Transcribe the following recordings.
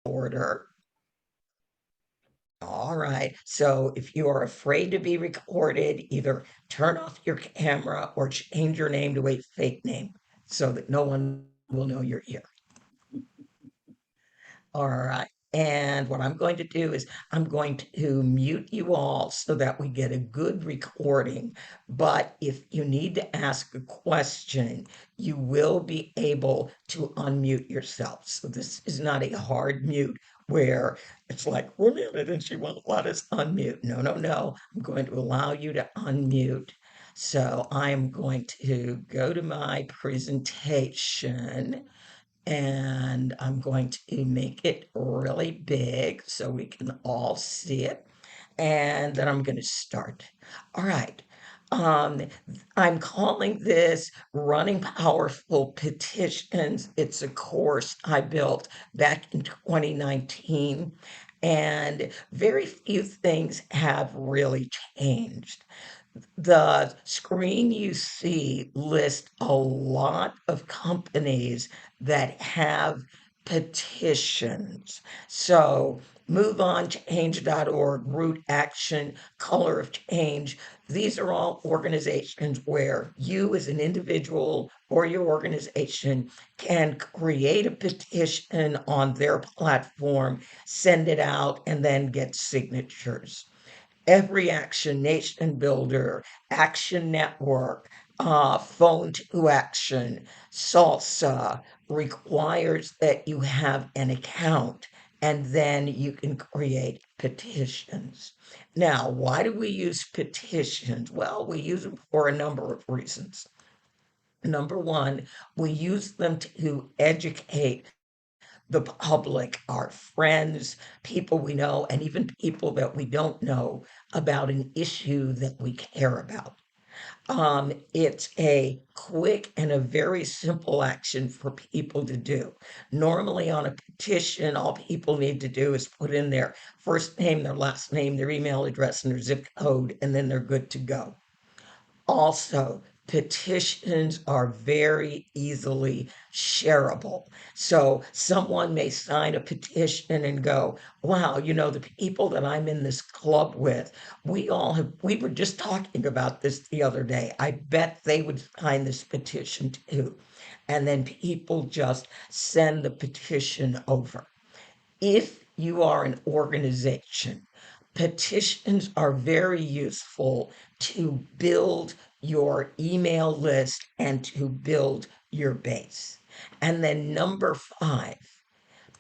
order. All right. So if you are afraid to be recorded, either turn off your camera or change your name to a fake name so that no one will know you're here. All right. And what I'm going to do is I'm going to mute you all so that we get a good recording. But if you need to ask a question, you will be able to unmute yourself. So this is not a hard mute where it's like, we're muted and she won't let us unmute. No, no, no. I'm going to allow you to unmute. So I'm going to go to my presentation and I'm going to make it really big so we can all see it. And then I'm going to start. All right. Um, I'm calling this Running Powerful Petitions. It's a course I built back in 2019, and very few things have really changed. The screen you see lists a lot of companies that have petitions. So MoveOnChange.org, Root Action, Color of Change, these are all organizations where you as an individual or your organization can create a petition on their platform, send it out, and then get signatures. Every Action, Nation Builder, Action Network, Phone to Action, Salsa requires that you have an account and then you can create petitions. Now, why do we use petitions? Well, we use them for a number of reasons. Number one, we use them to educate the public, our friends, people we know, and even people that we don't know about an issue that we care about. It's a quick and a very simple action for people to do. Normally, on a petition, all people need to do is put in their first name, their last name, their email address, and their zip code, and then they're good to go. Also, petitions are very easily shareable. So someone may sign a petition and go, wow, the people that I'm in this club with, we were just talking about this the other day. I bet they would sign this petition too. And then people just send the petition over. If you are an organization, petitions are very useful to build your email list and to build your base. And then number five,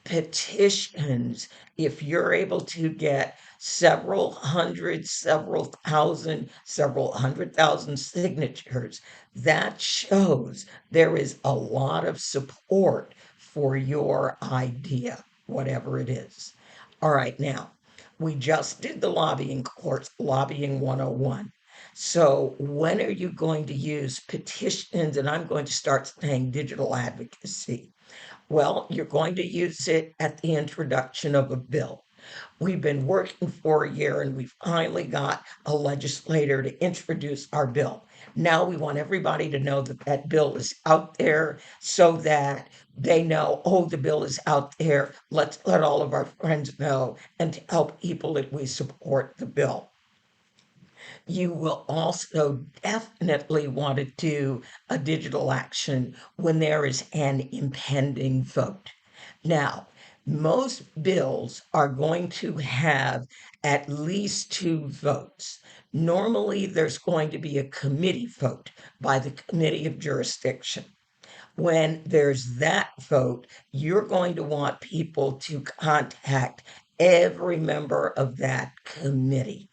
petitions, if you're able to get several hundred, several thousand, several 100,000 signatures, that shows there is a lot of support for your idea, whatever it is. All right, now, we just did the lobbying course, Lobbying 101. So, when are you going to use petitions? And I'm going to start saying digital advocacy. Well, you're going to use it at the introduction of a bill. We've been working for a year and we finally got a legislator to introduce our bill. Now we want everybody to know that that bill is out there so that they know, oh, the bill is out there. Let's let all of our friends know and to help people that we support the bill. You will also definitely want to do a digital action when there is an impending vote. Now, most bills are going to have at least two votes. Normally, there's going to be a committee vote by the committee of jurisdiction. When there's that vote, you're going to want people to contact every member of that committee.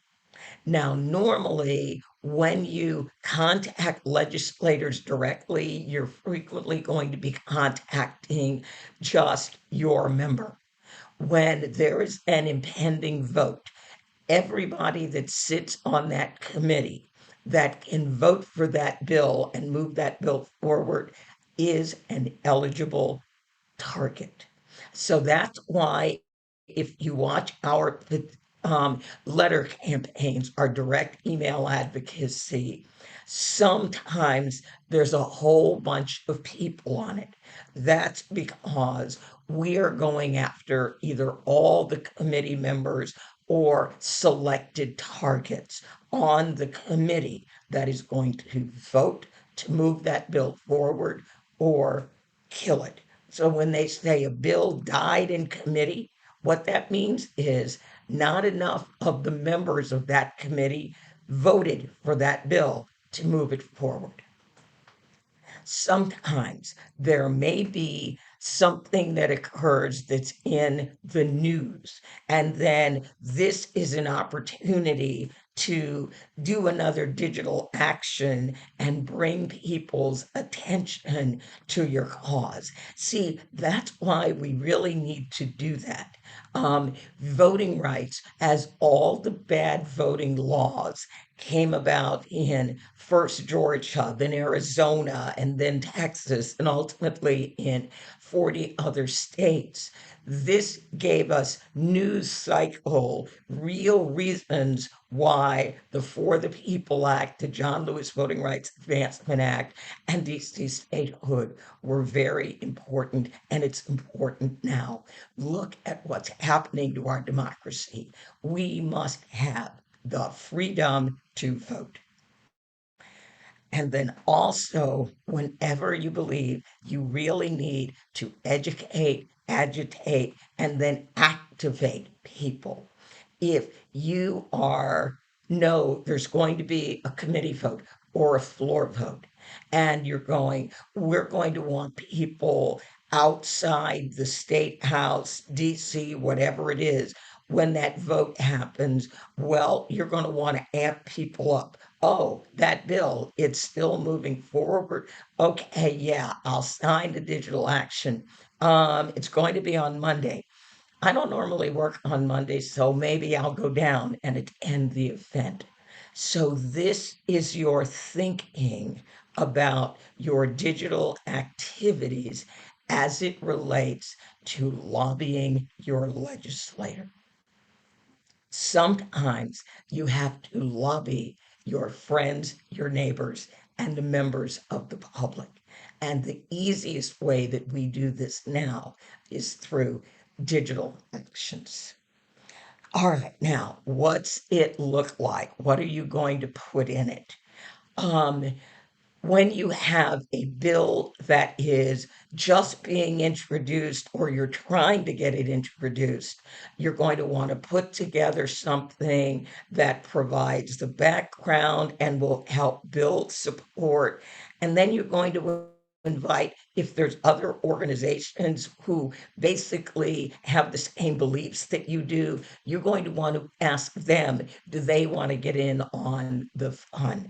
Now, normally, when you contact legislators directly, you're frequently going to be contacting just your member. When there is an impending vote, everybody that sits on that committee that can vote for that bill and move that bill forward is an eligible target. So that's why if you watch our letter campaigns, our direct email advocacy, sometimes there's a whole bunch of people on it. That's because we are going after either all the committee members or selected targets on the committee that is going to vote to move that bill forward or kill it. So when they say a bill died in committee, what that means is not enough of the members of that committee voted for that bill to move it forward. Sometimes there may be something that occurs that's in the news, and then this is an opportunity to do another digital action and bring people's attention to your cause. See, that's why we really need to do that. Voting rights, as all the bad voting laws came about in first Georgia, then Arizona, and then Texas, and ultimately in 40 other states. This gave us news cycle, real reasons why the For the People Act, the John Lewis Voting Rights Advancement Act, and DC statehood were very important, and it's important now. Look at what's happening to our democracy. We must have the freedom to vote. And then also, whenever you believe you really need to educate, agitate, and then activate people. If you are, no, there's going to be a committee vote or a floor vote, and we're going to want people outside the state house, DC, whatever it is, when that vote happens, well, you're going to want to amp people up. Oh, that bill, it's still moving forward. Okay, yeah, I'll sign the digital action. It's going to be on Monday. I don't normally work on Mondays, so maybe I'll go down and attend the event. So this is your thinking about your digital activities as it relates to lobbying your legislator. Sometimes you have to lobby your friends, your neighbors, and the members of the public. And the easiest way that we do this now is through digital actions. All right, now, what's it look like? What are you going to put in it? Um, when you have a bill that is just being introduced or you're trying to get it introduced, you're going to want to put together something that provides the background and will help build support. And then you're going to invite, if there's other organizations who basically have the same beliefs that you do, you're going to want to ask them, do they want to get in on the fun?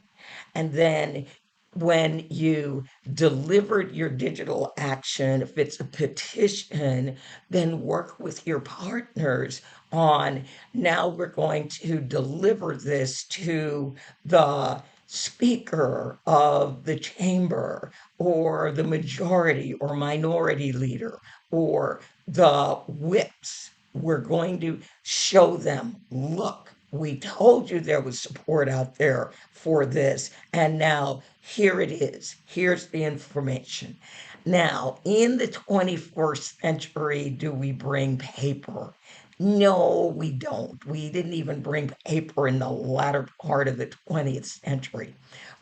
And then when you delivered your digital action, if it's a petition, then work with your partners on, now we're going to deliver this to the speaker of the chamber or the majority or minority leader or the whips. We're going to show them, look, we told you there was support out there for this, and now here it is. Here's the information. Now, in the 21st century, do we bring paper? No, we don't. We didn't even bring paper in the latter part of the 20th century.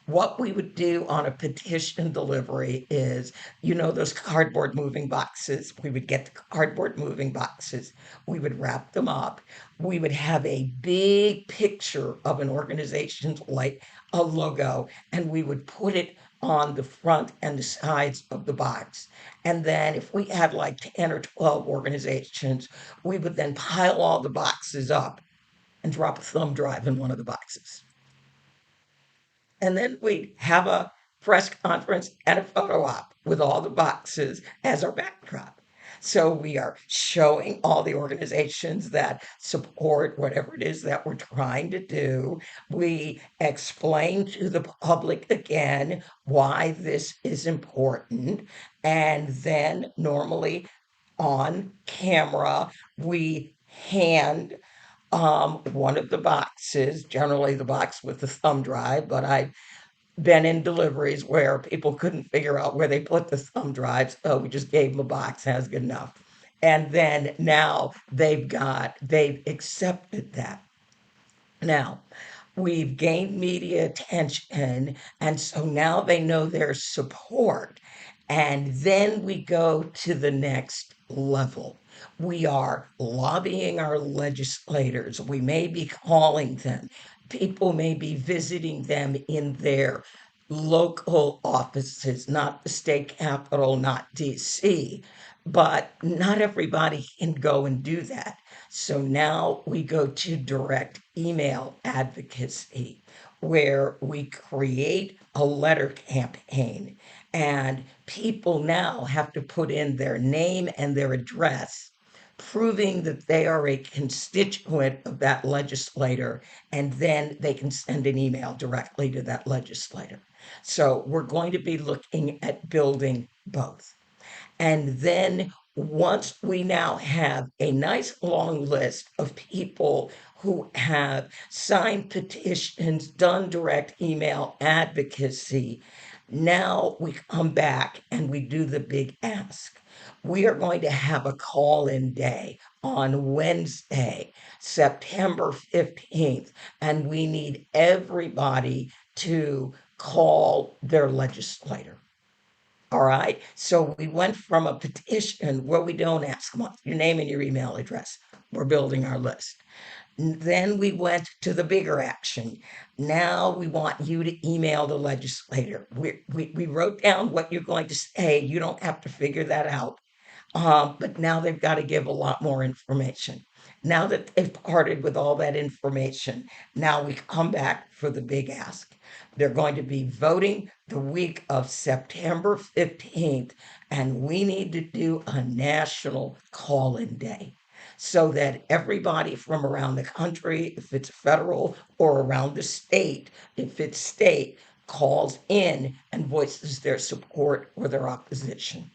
What we would do on a petition delivery is, those cardboard moving boxes. We would get the cardboard moving boxes. We would wrap them up. We would have a big picture of an organization, like a logo, and we would put it on the front and the sides of the box. And then if we had like 10 or 12 organizations, we would then pile all the boxes up and drop a thumb drive in one of the boxes. And then we'd have a press conference and a photo op with all the boxes as our backdrop. So we are showing all the organizations that support whatever it is that we're trying to do. We explain to the public again why this is important. And then normally on camera, we hand one of the boxes, generally the box with the thumb drive, but I've been in deliveries where people couldn't figure out where they put the thumb drives. So we just gave them a box, that's good enough. And then now they've accepted that. Now, we've gained media attention, and so now they know there's support. And then we go to the next level. We are lobbying our legislators. We may be calling them. People may be visiting them in their local offices, not the state capitol, not DC, but not everybody can go and do that. So now we go to direct email advocacy, where we create a letter campaign, and people now have to put in their name and their address, proving that they are a constituent of that legislator, and then they can send an email directly to that legislator. So we're going to be looking at building both. And then once we now have a nice long list of people who have signed petitions, done direct email advocacy, now we come back and we do the big ask. We are going to have a call in day on Wednesday, September 15th, and we need everybody to call their legislator. All right. So we went from a petition where we don't ask them your name and your email address. We're building our list. Then we went to the bigger action. Now we want you to email the legislator. We wrote down what you're going to say. You don't have to figure that out. But now they've got to give a lot more information. Now that they've parted with all that information, now we come back for the big ask. They're going to be voting the week of September 15th, and we need to do a national call in day so that everybody from around the country, if it's federal, or around the state, if it's state, calls in and voices their support or their opposition.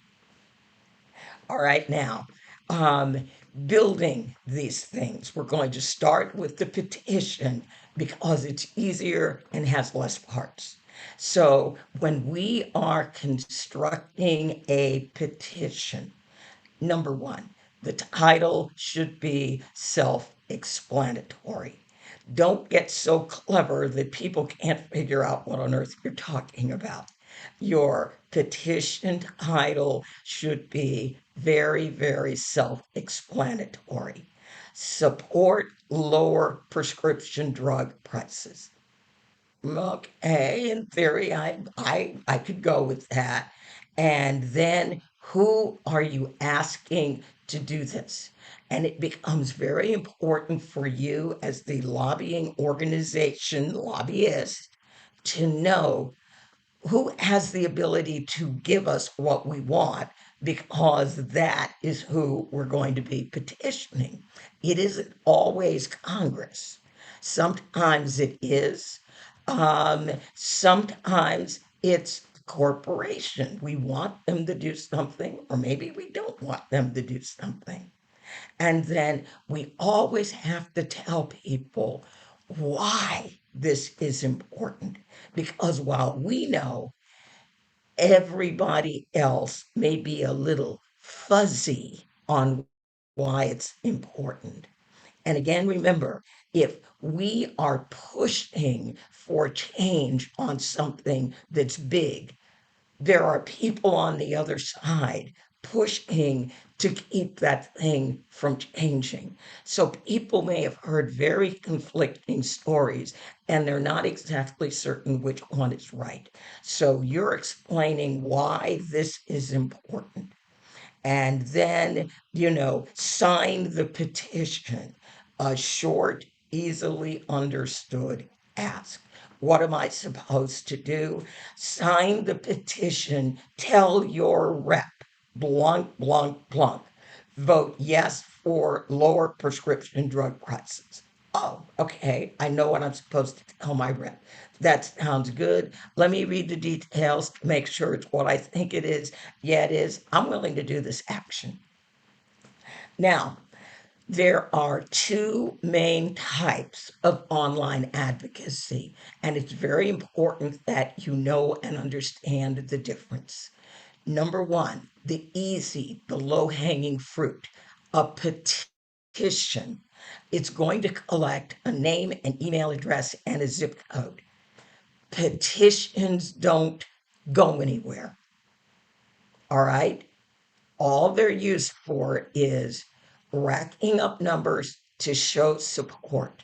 All right, now, um, building these things, we're going to start with the petition because it's easier and has less parts. So when we are constructing a petition, number one, the title should be self explanatory. Don't get so clever that people can't figure out what on earth you're talking about. Your petition title should be very, very self explanatory. Support lower prescription drug prices. Okay, in theory, I could go with that. And then who are you asking to do this? And it becomes very important for you as the lobbying organization lobbyist to know who has the ability to give us what we want, because that is who we're going to be petitioning. It isn't always Congress. Sometimes it is. Sometimes it's corporation. We want them to do something, or maybe we don't want them to do something. And then we always have to tell people why this is important. Because while we know, everybody else may be a little fuzzy on why it's important. And again, remember, if we are pushing for change on something that's big, there are people on the other side pushing to keep that thing from changing. So people may have heard very conflicting stories and they're not exactly certain which one is right. So you're explaining why this is important. And then, sign the petition, a short, easily understood ask. What am I supposed to do? Sign the petition, tell your rep, blank, blank, blank, vote yes for lower prescription drug prices. Oh, okay. I know what I'm supposed to tell my rep. That sounds good. Let me read the details to make sure it's what I think it is. Yeah, it is. I'm willing to do this action. Now, there are two main types of online advocacy, and it's very important that you know and understand the difference. Number one, the easy, the low hanging fruit, a petition. It's going to collect a name, an email address, and a zip code. Petitions don't go anywhere. All right. All they're used for is racking up numbers to show support,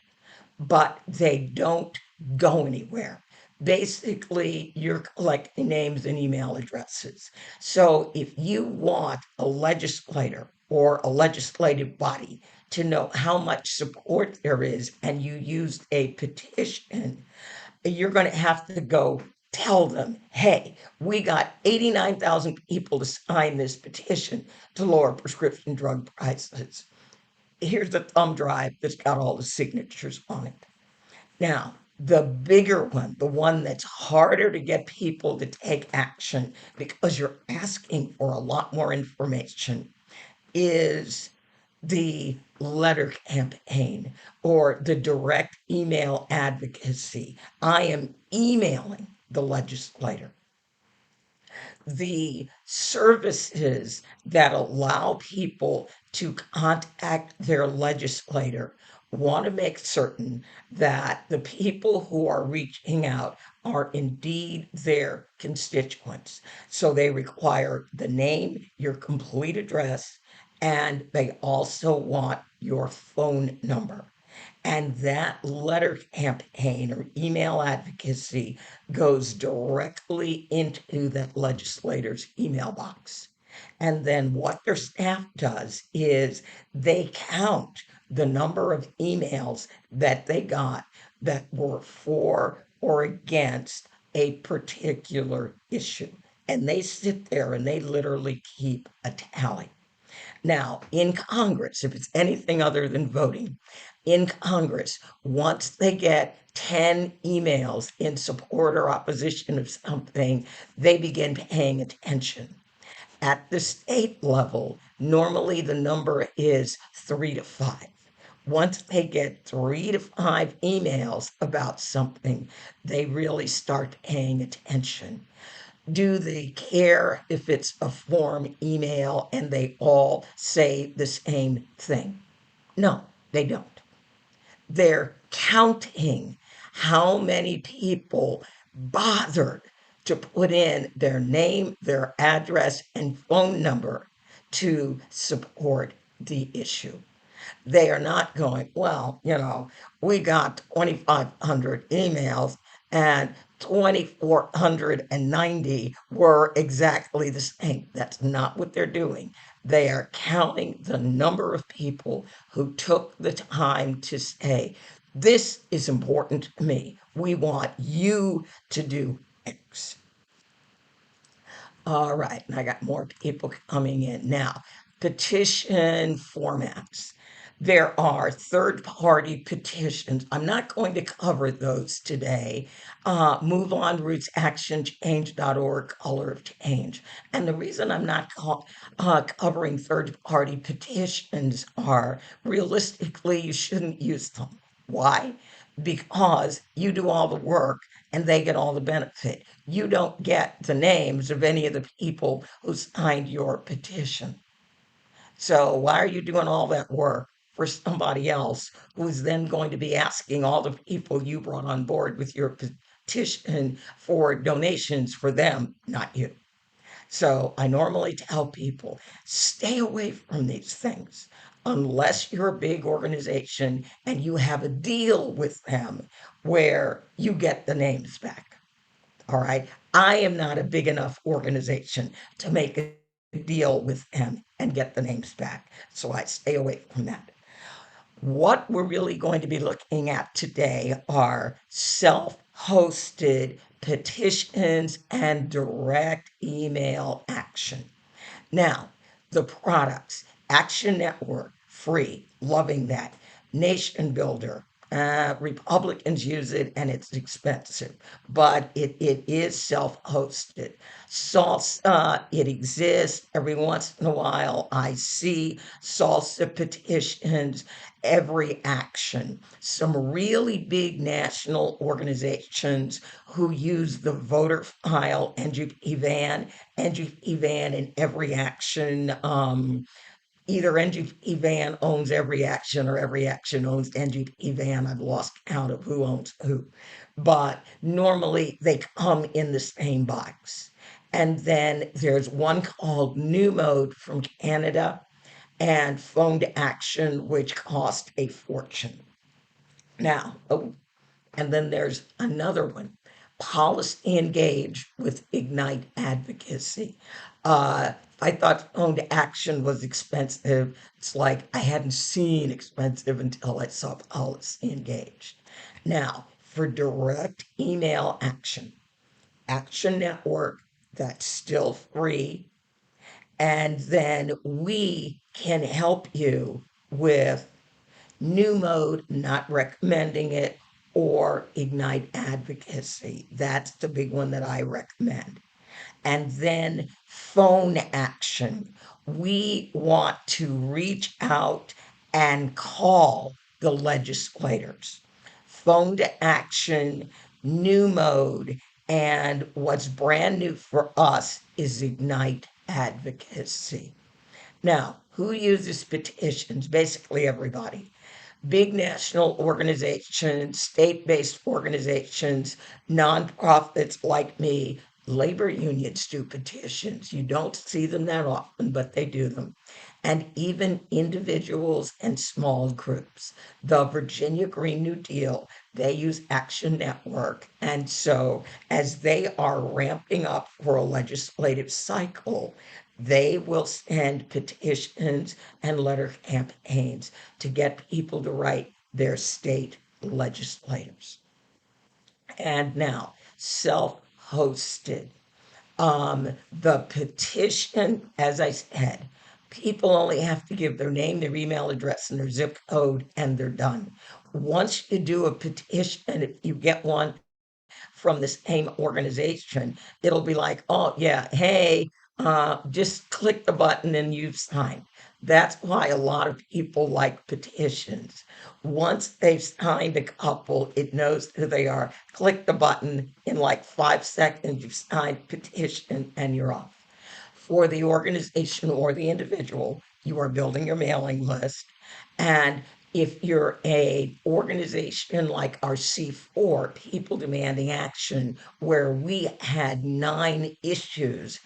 but they don't go anywhere. Basically, you're collecting names and email addresses. So if you want a legislator or a legislative body to know how much support there is and you used a petition, you're going to have to go tell them, hey, we got 89,000 people to sign this petition to lower prescription drug prices. Here's the thumb drive that's got all the signatures on it. Now, the bigger one, the one that's harder to get people to take action because you're asking for a lot more information, is the letter campaign or the direct email advocacy. I am emailing the legislator. The services that allow people to contact their legislator want to make certain that the people who are reaching out are indeed their constituents. So they require the name, your complete address, and they also want your phone number. And that letter campaign or email advocacy goes directly into that legislator's email box. And then what their staff does is they count the number of emails that they got that were for or against a particular issue. And they sit there and they literally keep a tally. Now, in Congress, if it's anything other than voting, in Congress, once they get 10 emails in support or opposition of something, they begin paying attention. At the state level, normally the number is 3 to 5. Once they get 3 to 5 emails about something, they really start paying attention. Do they care if it's a form email and they all say the same thing? No, they don't. They're counting how many people bothered to put in their name, their address, and phone number to support the issue. They are not going, well, we got 2,500 emails and 2,490 were exactly the same. That's not what they're doing. They are counting the number of people who took the time to say, this is important to me. We want you to do X. All right, and I got more people coming in now. Petition formats. There are third-party petitions. I'm not going to cover those today. Move on Roots Action Change.org, Color of Change. And the reason I'm not covering third-party petitions are realistically, you shouldn't use them. Why? Because you do all the work and they get all the benefit. You don't get the names of any of the people who signed your petition. So why are you doing all that work for somebody else who's then going to be asking all the people you brought on board with your petition for donations for them, not you? So I normally tell people stay away from these things unless you're a big organization and you have a deal with them where you get the names back. All right. I am not a big enough organization to make a deal with them and get the names back. So I stay away from that. What we're really going to be looking at today are self hosted petitions and direct email action. Now, the products Action Network, free, loving that. Nation Builder, Republicans use it and it's expensive, but it is self-hosted. Salsa, it exists. Every once in a while, I see salsa petitions, every action. Some really big national organizations who use the voter file, NGP van in every action. Either NGP Van owns every action or every action owns NGP Van. I've lost count of who owns who. But normally they come in the same box. And then there's one called New Mode from Canada and Phone to Action, which cost a fortune. Now, oh, and then there's another one, Policy Engage with Ignite Advocacy. I thought Phone to Action was expensive. It's like I hadn't seen expensive until I saw Policy Engaged. Now, for direct email action, Action Network, that's still free. And then we can help you with New Mode, not recommending it, or Ignite Advocacy. That's the big one that I recommend. And then phone action. We want to reach out and call the legislators. Phone to action, New Mode, and what's brand new for us is Ignite Advocacy. Now, who uses petitions? Basically, everybody. Big national organizations, state based organizations, nonprofits like me, labor unions do petitions. You don't see them that often, but they do them. And even individuals and small groups. The Virginia Green New Deal, they use Action Network. And so, as they are ramping up for a legislative cycle, they will send petitions and letter campaigns to get people to write their state legislators. And now, self hosted. The petition, as I said, people only have to give their name, their email address, and their zip code, and they're done. Once you do a petition, if you get one from the same organization, it'll be like, oh, yeah, hey, just click the button and you sign. That's why a lot of people like petitions. Once they've signed a couple, it knows who they are. Click the button in like 5 seconds, you've signed petition and you're off. For the organization or the individual, you are building your mailing list. And if you're a organization like our C4, People Demanding Action, where we had 9 issues,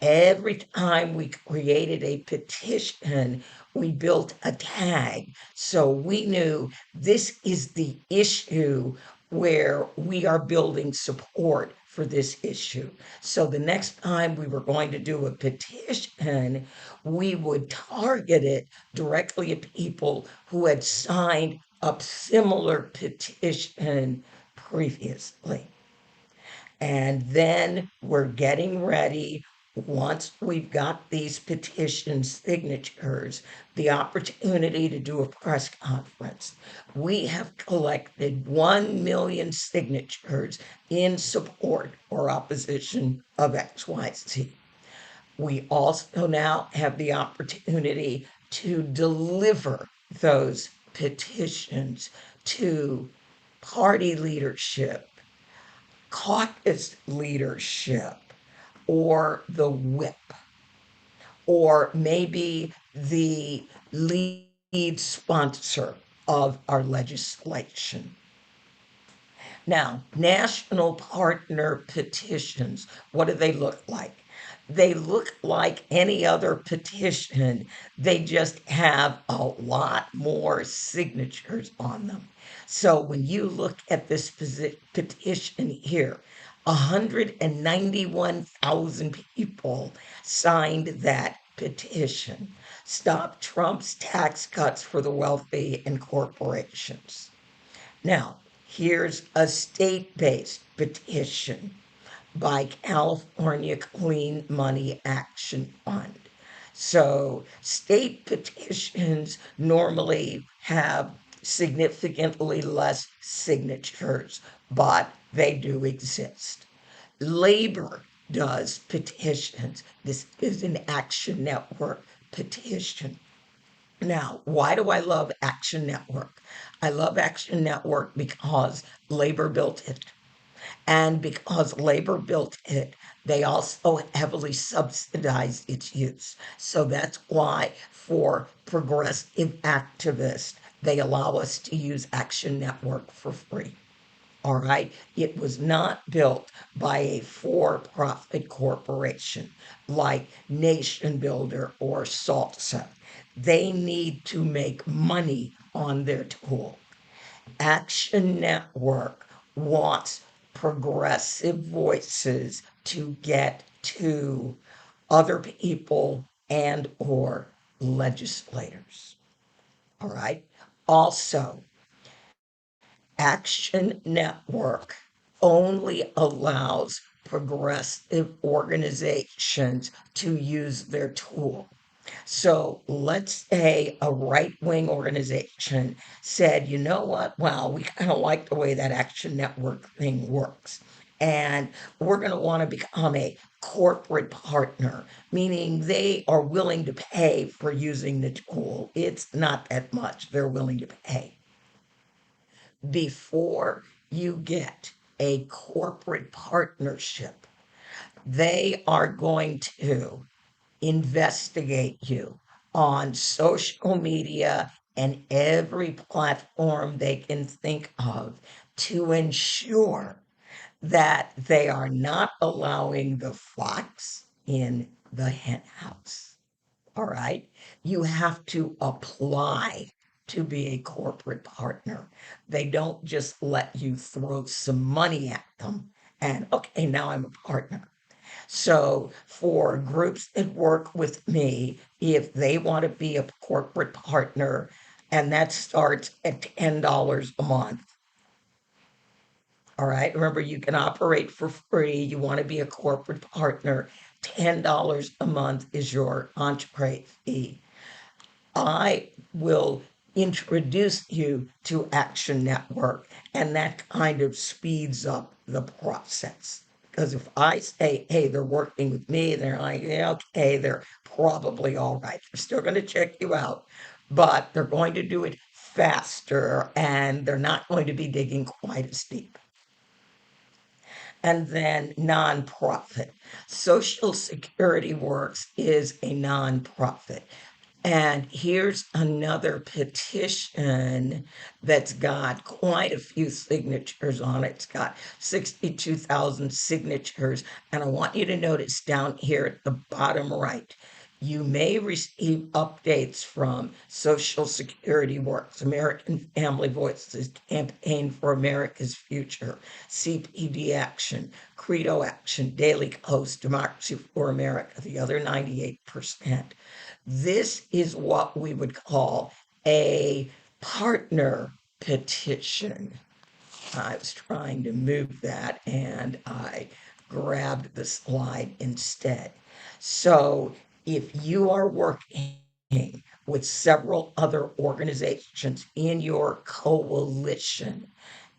every time we created a petition, we built a tag. So we knew this is the issue where we are building support for this issue. So the next time we were going to do a petition, we would target it directly at people who had signed a similar petition previously. And then we're getting ready, once we've got these petition signatures, the opportunity to do a press conference. We have collected 1 million signatures in support or opposition of XYZ. We also now have the opportunity to deliver those petitions to party leadership, caucus leadership, or the whip, or maybe the lead sponsor of our legislation. Now, national partner petitions, what do they look like? They look like any other petition, they just have a lot more signatures on them. So when you look at this petition here, 191,000 people signed that petition. Stop Trump's tax cuts for the wealthy and corporations. Now, here's a state based petition by California Clean Money Action Fund. So, state petitions normally have significantly less signatures, but they do exist. Labor does petitions. This is an Action Network petition. Now, why do I love Action Network? I love Action Network because labor built it. And because labor built it, they also heavily subsidized its use. So that's why, for progressive activists, they allow us to use Action Network for free. All right. It was not built by a for profit corporation like Nation Builder or Salsa. They need to make money on their tool. Action Network wants progressive voices to get to other people and or legislators. All right. Also, Action Network only allows progressive organizations to use their tool. So let's say a right wing organization said, you know what? Well, we kind of like the way that Action Network thing works. And we're going to want to become a corporate partner, meaning they are willing to pay for using the tool. It's not that much they're willing to pay. Before you get a corporate partnership, they are going to investigate you on social media and every platform they can think of to ensure that they are not allowing the fox in the henhouse. All right. You have to apply to be a corporate partner. They don't just let you throw some money at them and, okay, now I'm a partner. So, for groups that work with me, if they want to be a corporate partner, and that starts at $10 a month. All right. Remember, you can operate for free. You want to be a corporate partner. $10 a month is your entree fee. I will introduce you to Action Network, and that kind of speeds up the process. Because if I say, hey, they're working with me, they're like, yeah, okay, they're probably all right. They're still going to check you out, but they're going to do it faster and they're not going to be digging quite as deep. And then nonprofit. Social Security Works is a nonprofit. And here's another petition that's got quite a few signatures on it. It's got 62,000 signatures. And I want you to notice down here at the bottom right, you may receive updates from Social Security Works, American Family Voices, Campaign for America's Future, CPD Action, Credo Action, Daily Kos, Democracy for America, the other 98%. This is what we would call a partner petition. I was trying to move that and I grabbed the slide instead. So if you are working with several other organizations in your coalition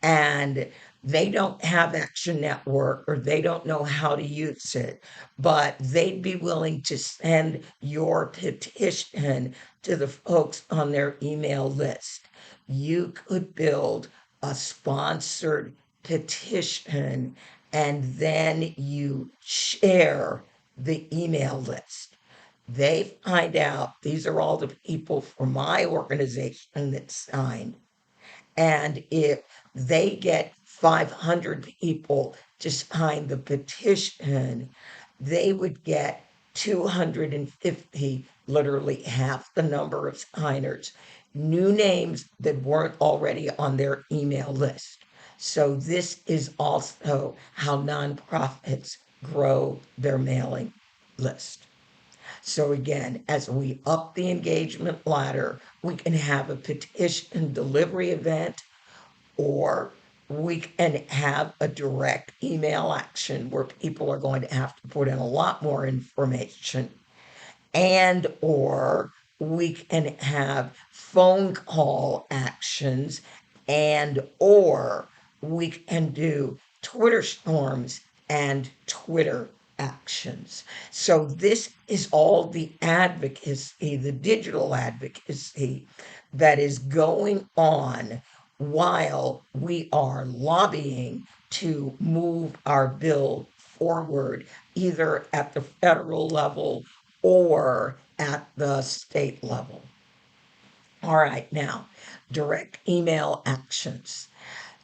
and they don't have Action Network or they don't know how to use it, but they'd be willing to send your petition to the folks on their email list. You could build a sponsored petition and then you share the email list. They find out these are all the people from my organization that signed. And if they get 500 people to sign the petition, they would get 250, literally half the number of signers, new names that weren't already on their email list. So, this is also how nonprofits grow their mailing list. So again, as we up the engagement ladder, we can have a petition delivery event or we can have a direct email action where people are going to have to put in a lot more information and or we can have phone call actions, and or we can do Twitter storms and Twitter actions. So this is all the advocacy, the digital advocacy that is going on while we are lobbying to move our bill forward, either at the federal level or at the state level. All right, now, direct email actions.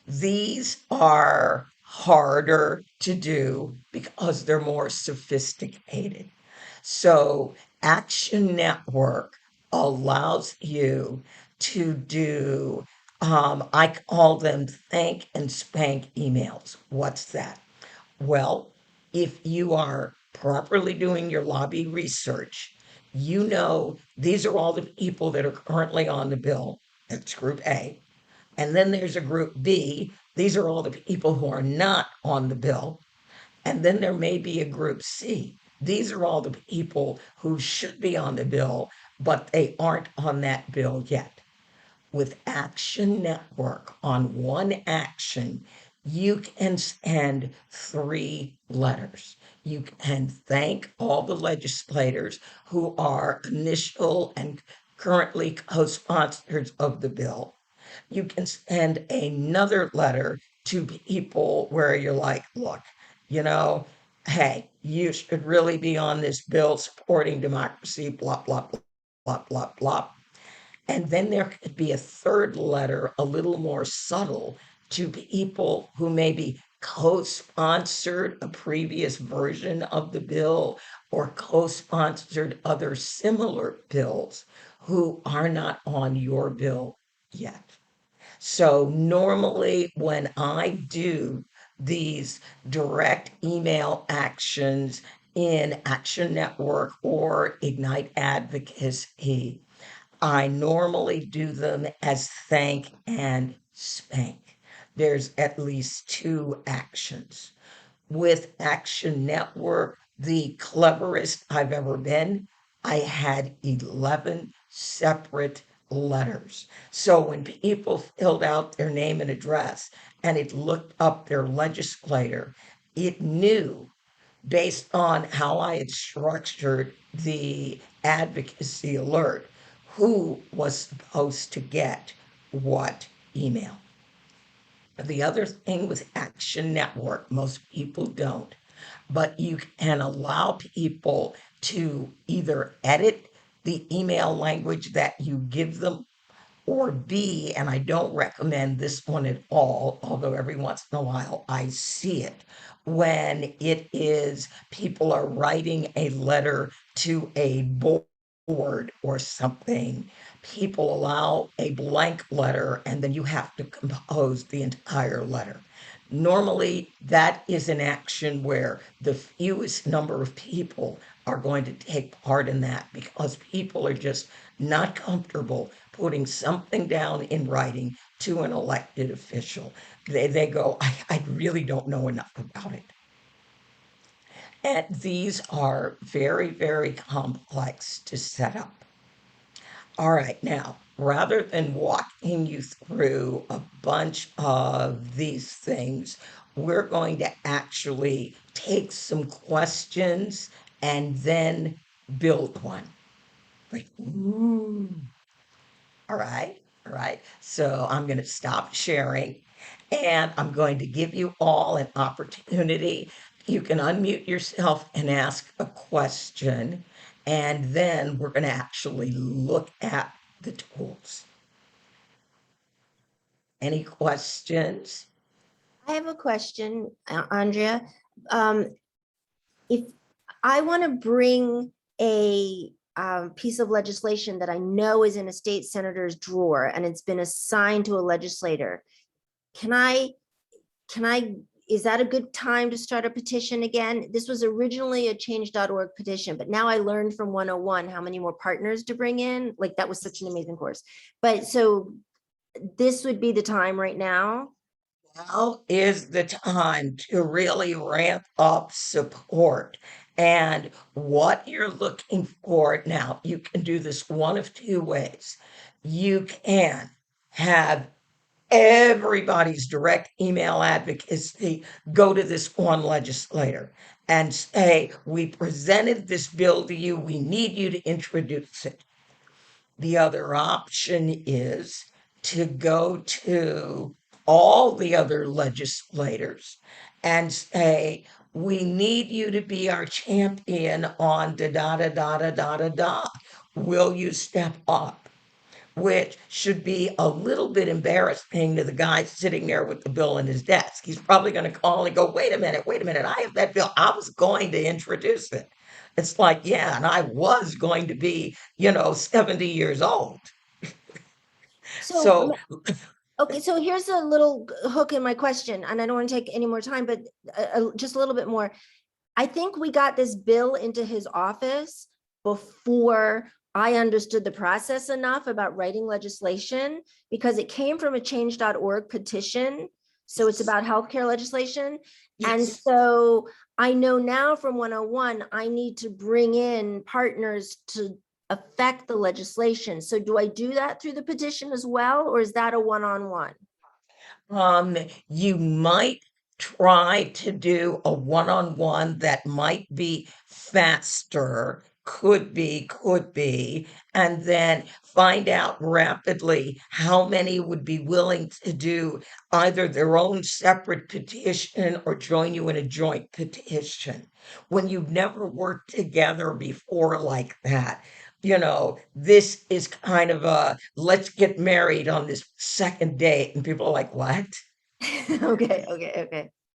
These are harder to do because they're more sophisticated. So, Action Network allows you to do, I call them thank and spank emails. What's that? Well, if you are properly doing your lobby research, you know these are all the people that are currently on the bill. That's group A. And then there's a group B. These are all the people who are not on the bill. And then there may be a group C. These are all the people who should be on the bill, but they aren't on that bill yet. With Action Network on one action, you can send 3 letters. You can thank all the legislators who are initial and currently co-sponsors of the bill. You can send another letter to people where you're like, look, you know, hey, you should really be on this bill supporting democracy, blah, blah, blah, blah, blah, blah. And then there could be a third letter, a little more subtle, to people who maybe co sponsored a previous version of the bill or co sponsored other similar bills who are not on your bill yet. So normally, when I do these direct email actions in Action Network or Ignite Advocacy, I normally do them as thank and spank. There's at least 2 actions. With Action Network, the cleverest I've ever been, I had 11 separate letters. So when people filled out their name and address and it looked up their legislator, it knew based on how I had structured the advocacy alert who was supposed to get what email. The other thing with Action Network, most people don't, but you can allow people to either edit the email language that you give them, or B, and I don't recommend this one at all, although every once in a while I see it, when it is people are writing a letter to a board or something, people allow a blank letter and then you have to compose the entire letter. Normally, that is an action where the fewest number of people are going to take part in that because people are just not comfortable putting something down in writing to an elected official. They go, I really don't know enough about it. And these are very, very complex to set up. All right, now, rather than walking you through a bunch of these things, we're going to actually take some questions and then build one. Like, ooh. All right, all right. So I'm going to stop sharing and I'm going to give you all an opportunity. You can unmute yourself and ask a question, and then we're going to actually look at the tools. Any questions? I have a question, Andrea. Um, if I want to bring a piece of legislation that I know is in a state senator's drawer and it's been assigned to a legislator, can I, is that a good time to start a petition again? This was originally a change.org petition, but now I learned from 101 how many more partners to bring in. Like that was such an amazing course. But so this would be the time right now. Now is the time to really ramp up support. And what you're looking for now, you can do this one of two ways. You can have everybody's direct email advocacy go to this one legislator and say, we presented this bill to you, we need you to introduce it. The other option is to go to all the other legislators and say, we need you to be our champion on da da da da da da da da. Will you step up? Which should be a little bit embarrassing to the guy sitting there with the bill in his desk. He's probably going to call and go, wait a minute, I have that bill. I was going to introduce it. It's like, yeah, and I was going to be, 70 years old. So, So, okay, so here's a little hook in my question, and I don't want to take any more time, but just a little bit more. I think we got this bill into his office before I understood the process enough about writing legislation, because it came from a change.org petition. So it's about healthcare legislation. And yes. so I know now from 101, I need to bring in partners to affect the legislation. So do I do that through the petition as well, or is that a one-on-one? Um, you might try to do a one-on-one that might be faster, could be, and then find out rapidly how many would be willing to do either their own separate petition or join you in a joint petition. When you've never worked together before like that, this is kind of a let's get married on this second date. And people are like, what?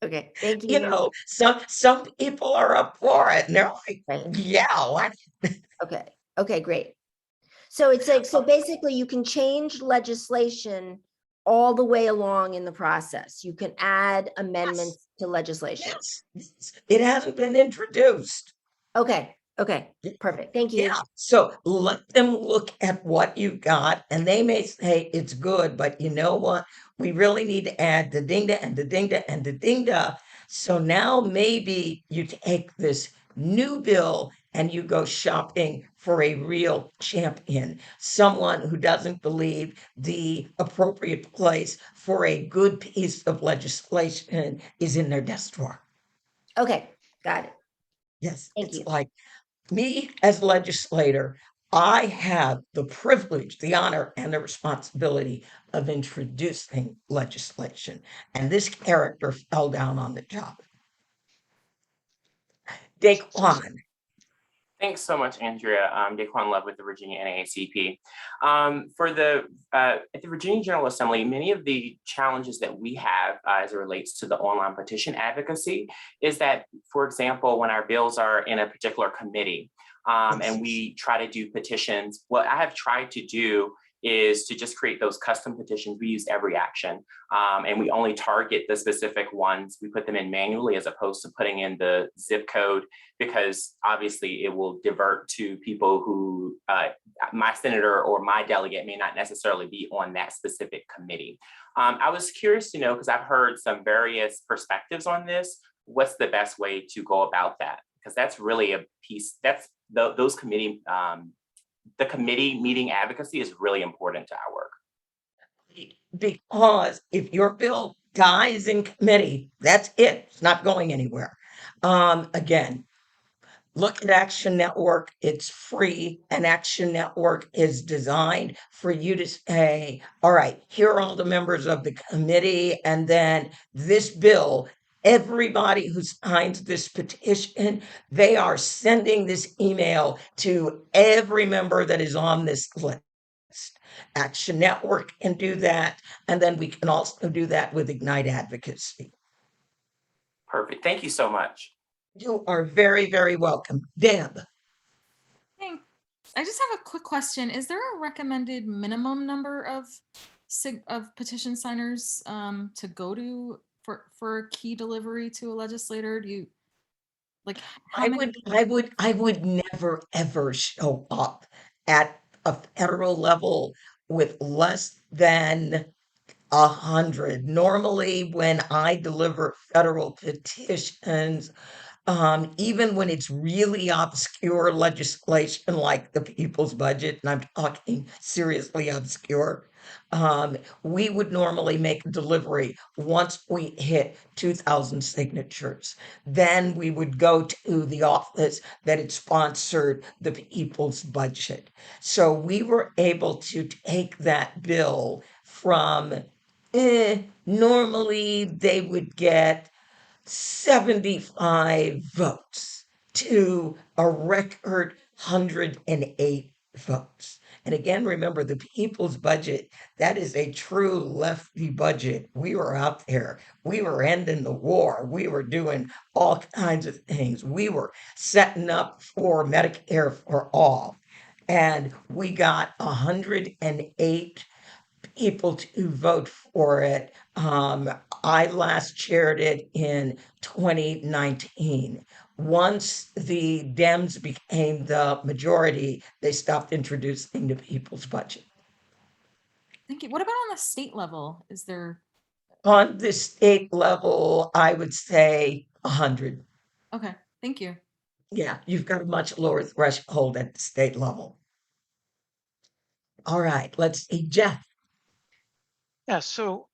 Okay. Thank you. Some people are up for it and they're like, Right. yeah, what? Okay, great. So it's like, so basically you can change legislation all the way along in the process. You can add Yes, amendments to legislation. yes. It hasn't been introduced. Okay, perfect. Thank you. Yeah. So let them look at what you've got, and they may say it's good, but you know what? We really need to add the dinga and the dinga and the dinga. So now maybe you take this new bill and you go shopping for a real champion, someone who doesn't believe the appropriate place for a good piece of legislation is in their desk drawer. Okay, got it. Yes, Thank it's you. like me as legislator, I have the privilege, the honor, and the responsibility of introducing legislation. And this character fell down on the job. Daquan, Thanks so much, Andrea. Daquan Love with the Virginia NAACP. At the Virginia General Assembly, many of the challenges that we have as it relates to the online petition advocacy is that, for example, when our bills are in a particular committee and we try to do petitions, what I have tried to do is to just create those custom petitions. We use every action and we only target the specific ones. We put them in manually as opposed to putting in the zip code, because obviously it will divert to people who my senator or my delegate may not necessarily be on that specific committee. I was curious to know, because I've heard some various perspectives on this, what's the best way to go about that? Because that's really a piece, that's those committee, the committee meeting advocacy is really important to our work. because if your bill dies in committee, that's it. It's not going anywhere. Again, look at Action Network. It's free, and Action Network is designed for you to say, all right, here are all the members of the committee, and then this bill, everybody who signs this petition, they are sending this email to every member that is on this list. Action Network can do that, and then we can also do that with Ignite Advocacy. Perfect. Thank you so much. You are very, very welcome. Deb. Thanks. I just have a quick question. Is there a recommended minimum number of petition signers to go to for a key delivery to a legislator? Do you like how I many? I would never ever show up at a federal level with less than 100. Normally, when I deliver federal petitions, even when it's really obscure legislation like the people's budget, and I'm talking seriously obscure, we would normally make a delivery once we hit 2,000 signatures. Then we would go to the office that had sponsored the people's budget. So we were able to take that bill from, normally they would get 75 votes to a record 108 votes. And again, remember the people's budget, that is a true lefty budget. We were out there. We were ending the war. We were doing all kinds of things. We were setting up for Medicare for all. And we got 108 people to vote for it. I last chaired it in 2019. Once the Dems became the majority, they stopped introducing the people's budget. Thank you. What about on the state level? Is there, On the state level, I would say 100. okay, thank you. Yeah, you've got a much lower threshold at the state level. All right, let's see, Jeff. Yeah, so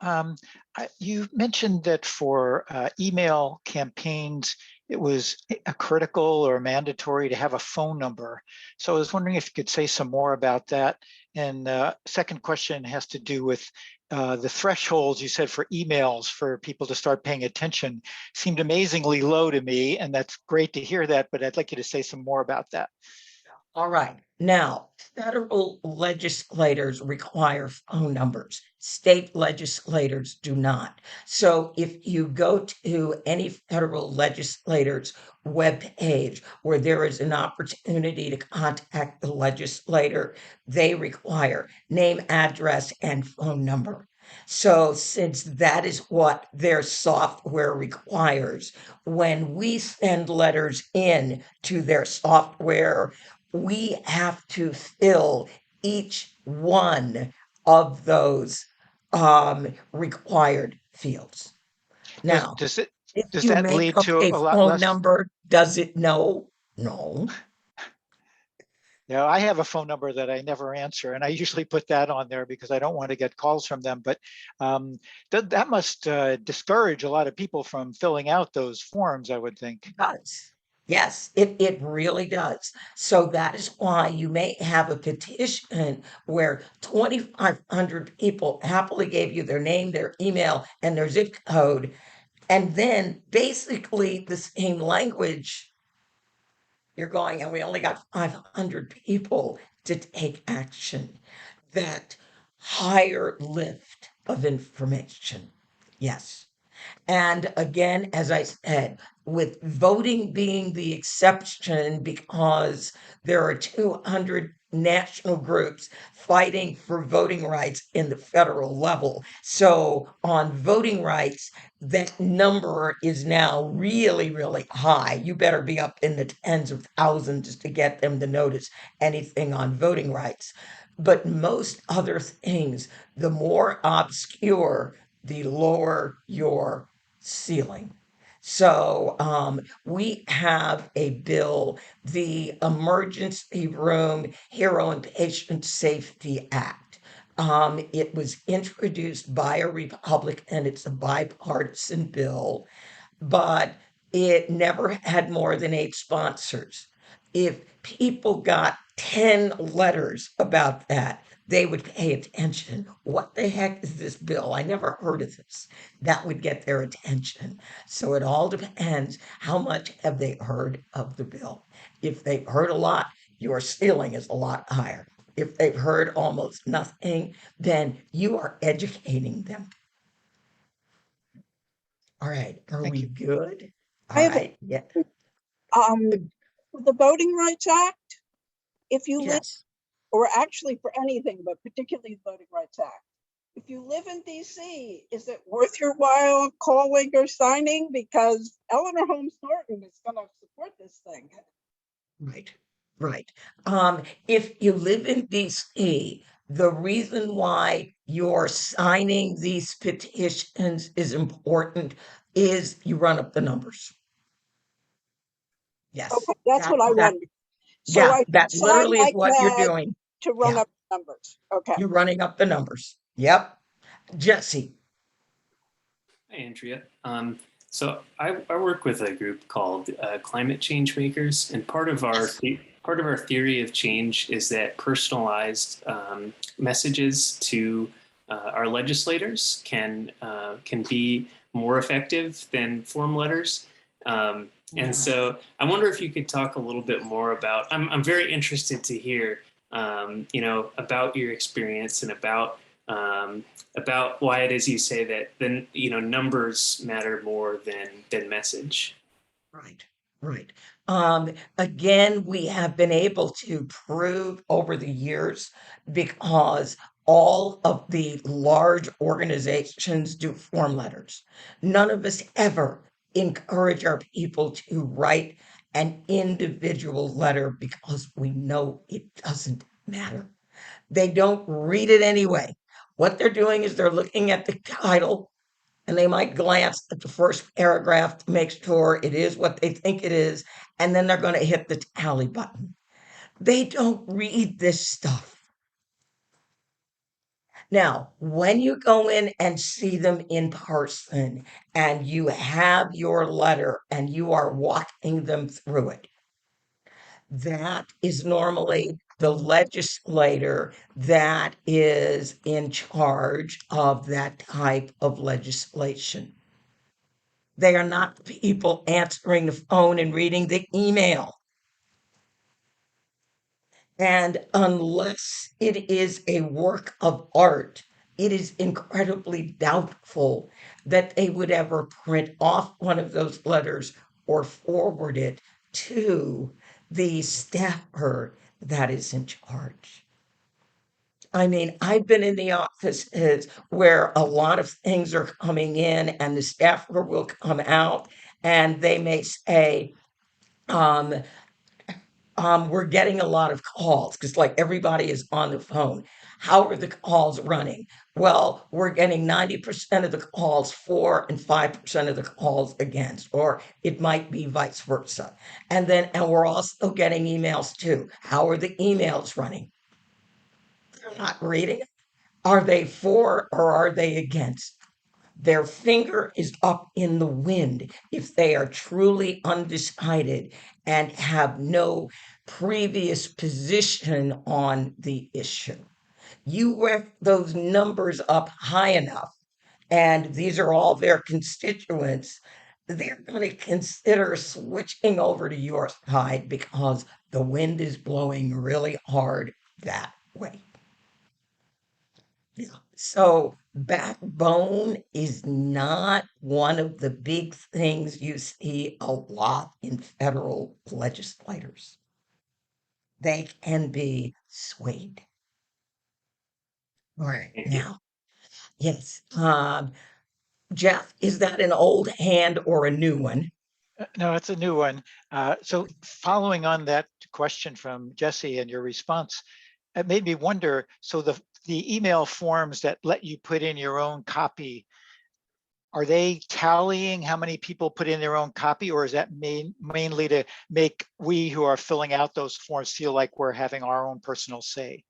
you mentioned that for email campaigns, it was a critical or mandatory to have a phone number. So I was wondering if you could say some more about that. And second question has to do with the thresholds you said for emails for people to start paying attention seemed amazingly low to me, and that's great to hear that, but I'd like you to say some more about that. All right. Now, federal legislators require phone numbers. State legislators do not. So if you go to any federal legislator's webpage where there is an opportunity to contact the legislator, they require name, address, and phone number. So since that is what their software requires, when we send letters in to their software, we have to fill each one of those required fields. Now, Does if you that make lead up to a a lot phone less? number, does it know? No. Yeah, I have a phone number that I never answer, and I usually put that on there because I don't want to get calls from them. But that must discourage a lot of people from filling out those forms, I would think. It does. Yes, it really does. So that is why you may have a petition where 2,500 people happily gave you their name, their email, and their zip code, and then basically the same language. You're going, and we only got 500 people to take action. That higher lift of information. Yes. And again, as I said, with voting being the exception because there are 200 national groups fighting for voting rights in the federal level. So on voting rights, that number is now really, really high. You better be up in the tens of thousands to get them to notice anything on voting rights. But most other things, the more obscure, the lower your ceiling. So we have a bill, the Emergency Room Hero and Patient Safety Act. It was introduced by a Republican. It's a bipartisan bill, but it never had more than 8 sponsors. If people got 10 letters about that, they would pay attention. What the heck is this bill? I never heard of this. That would get their attention. So it all depends how much have they heard of the bill. If they've heard a lot, your ceiling is a lot higher. If they've heard almost nothing, then you are educating them. All right, are Thank we you. good? I All have right, yeah, the Voting Rights Act, if you live, yes. or actually for anything, but particularly the Voting Rights Act, if you live in DC, is it worth your while calling or signing? Because Eleanor Holmes Norton is going to support this thing. Right, right. If you live in DC, the reason why you're signing these petitions is important is you run up the numbers. Yes, Okay, that's that what I that wondered. So yeah, I can that sign literally is like what you're that doing. to run Yeah, up numbers. Okay. you're running up the numbers. Yep. Jesse. Hi, Andrea. So I work with a group called Climate Change Makers, and part of our theory of change is that personalized messages to our legislators can be more effective than form letters. And so I wonder if you could talk a little bit more about. I'm very interested to hear, about your experience and about why it is you say that then numbers matter more than message. Right, right. Again, we have been able to prove over the years because all of the large organizations do form letters. None of us ever encourage our people to write an individual letter because we know it doesn't matter. They don't read it anyway. What they're doing is they're looking at the title and they might glance at the first paragraph to make sure it is what they think it is, and then they're going to hit the tally button. They don't read this stuff. Now, when you go in and see them in person and you have your letter and you are walking them through it, that is normally the legislator that is in charge of that type of legislation. They are not people answering the phone and reading the email. And unless it is a work of art, it is incredibly doubtful that they would ever print off one of those letters or forward it to the staffer that is in charge. I mean, I've been in the offices where a lot of things are coming in and the staffer will come out and they may say, um, we're getting a lot of calls because like everybody is on the phone. How are the calls running? Well, we're getting 90% of the calls for and 5% of the calls against, or it might be vice versa. And we're also getting emails too. How are the emails running? They're not reading. Are they for or are they against? Their finger is up in the wind if they are truly undecided and have no previous position on the issue. You rack those numbers up high enough, and these are all their constituents, they're going to consider switching over to your side because the wind is blowing really hard that way. Yeah. So backbone is not one of the big things you see a lot in federal legislators. They can be swayed. All right. Thank you. Now, yes. Jeff, is that an old hand or a new one? No, it's a new one. So following on that question from Jesse and your response, it made me wonder, so the email forms that let you put in your own copy, are they tallying how many people put in their own copy, or is that mainly to make we who are filling out those forms feel like we're having our own personal say?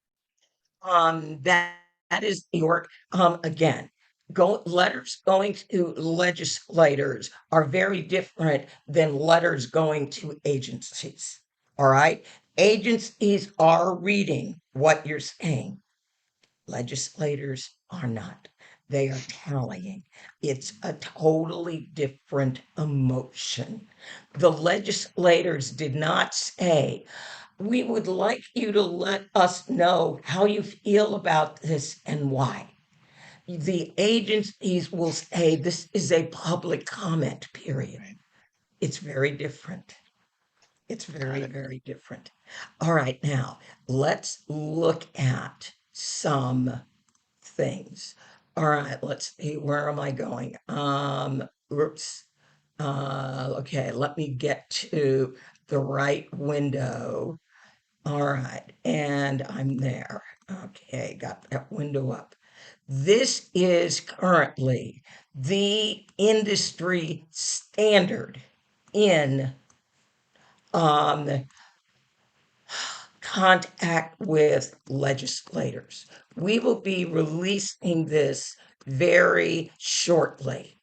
That is your again. Letters going to legislators are very different than letters going to agencies. All right, agencies are reading what you're saying. Legislators are not. They are tallying. It's a totally different emotion. The legislators did not say, we would like you to let us know how you feel about this and why. The agencies will say this is a public comment period. Right. It's very different. It's Got very, it. very different. All right, now let's look at some things. All right, let's see, where am I going? Oops. Okay, let me get to the right window. All right, and I'm there. Okay, got that window up. This is currently the industry standard in um, contact with legislators. We will be releasing this very shortly.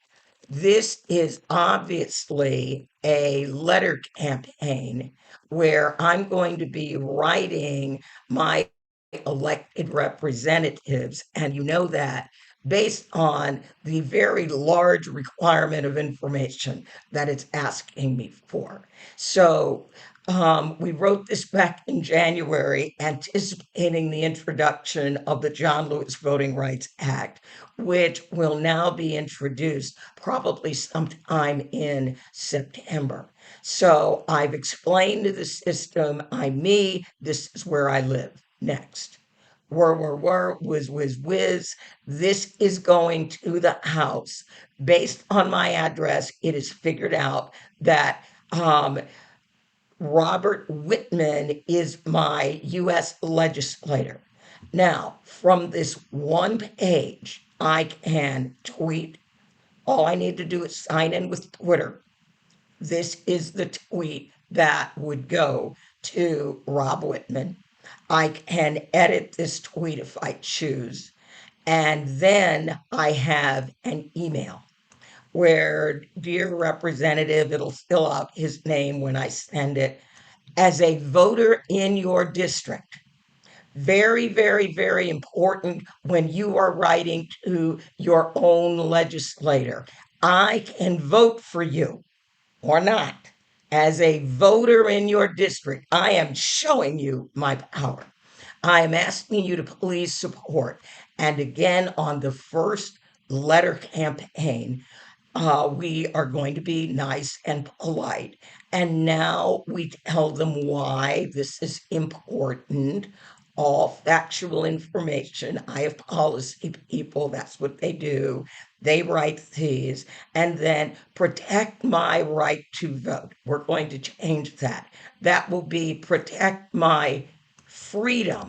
This is obviously a letter campaign where I'm going to be writing my elected representatives, and you know that based on the very large requirement of information that it's asking me for. So we wrote this back in January, anticipating the introduction of the John Lewis Voting Rights Act, which will now be introduced probably sometime in September. So I've explained to the system, I'm me, this is where I live. Next. Whiz, whiz, whiz. This is going to the House. Based on my address, it is figured out that Robert Whitman is my US legislator. Now, from this one page, I can tweet. All I need to do is sign in with Twitter. This is the tweet that would go to Rob Whitman. I can edit this tweet if I choose. And then I have an email where, dear representative, it'll fill out his name when I send it. As a voter in your district, very, very, very important when you are writing to your own legislator. I can vote for you or not. As a voter in your district, I am showing you my power. I am asking you to please support. And again, on the first letter campaign, we are going to be nice and polite. And now we tell them why this is important. All factual information. I have policy people, that's what they do. They write these, and then protect my right to vote. We're going to change that. That will be protect my freedom.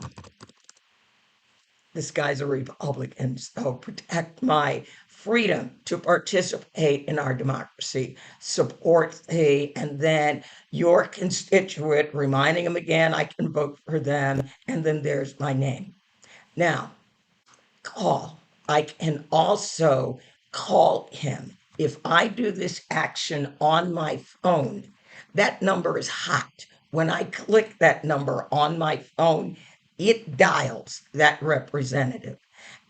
This guy's a Republican, so protect my freedom to participate in our democracy, support the, and then your constituent, reminding them again, I can vote for them, and then there's my name. Now, call. I can also call him. If I do this action on my phone, that number is hot. When I click that number on my phone, it dials that representative.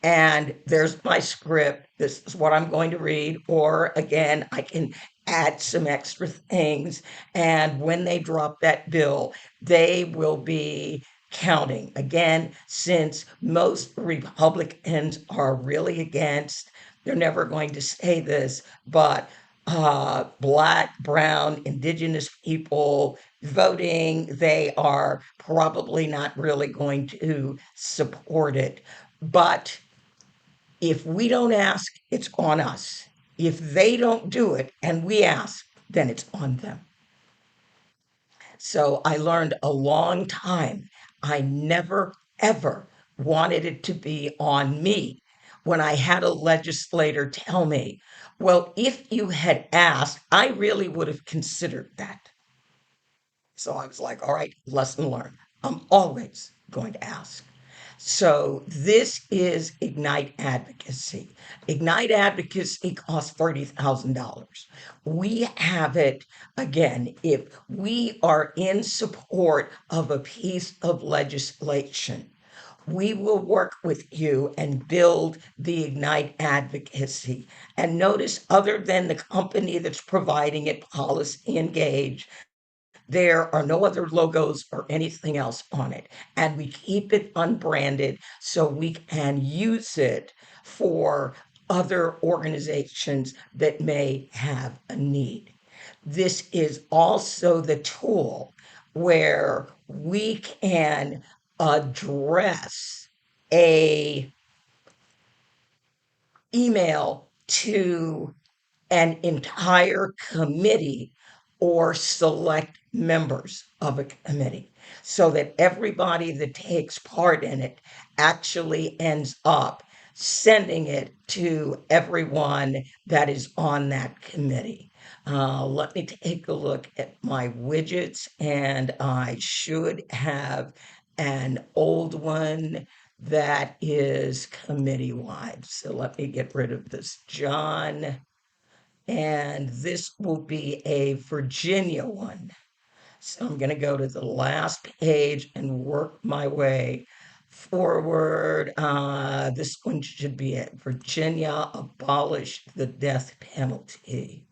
And there's my script. This is what I'm going to read. Or again, I can add some extra things. And when they drop that bill, they will be counting. Again, since most Republicans are really against, they're never going to say this, but Black, brown, indigenous people voting, they are probably not really going to support it. But if we don't ask, it's on us. If they don't do it and we ask, then it's on them. So I learned a long time. I never, ever wanted it to be on me when I had a legislator tell me, well, if you had asked, I really would have considered that. So I was like, all right, lesson learned. I'm always going to ask. So this is Ignite Advocacy. Ignite Advocacy costs $30,000. We have it, again, if we are in support of a piece of legislation, we will work with you and build the Ignite Advocacy. And notice, other than the company that's providing it, Policy Engage, there are no other logos or anything else on it. And we keep it unbranded so we can use it for other organizations that may have a need. This is also the tool where we can address a email to an entire committee or select members of a committee so that everybody that takes part in it actually ends up sending it to everyone that is on that committee. Let me take a look at my widgets, and I should have an old one that is committee-wide. So let me get rid of this John, and this will be a Virginia one. So I'm going to go to the last page and work my way forward. This one should be it. Virginia abolished the death penalty.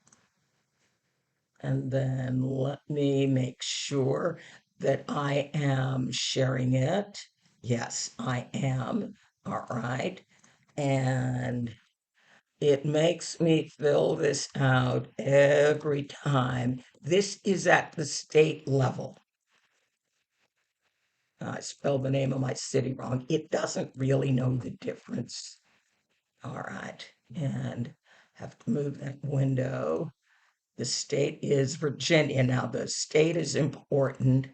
And then let me make sure that I am sharing it. Yes, I am. All right. And it makes me fill this out every time. This is at the state level. I spelled the name of my city wrong. It doesn't really know the difference. All right. And have to move that window. The state is Virginia. Now, the state is important.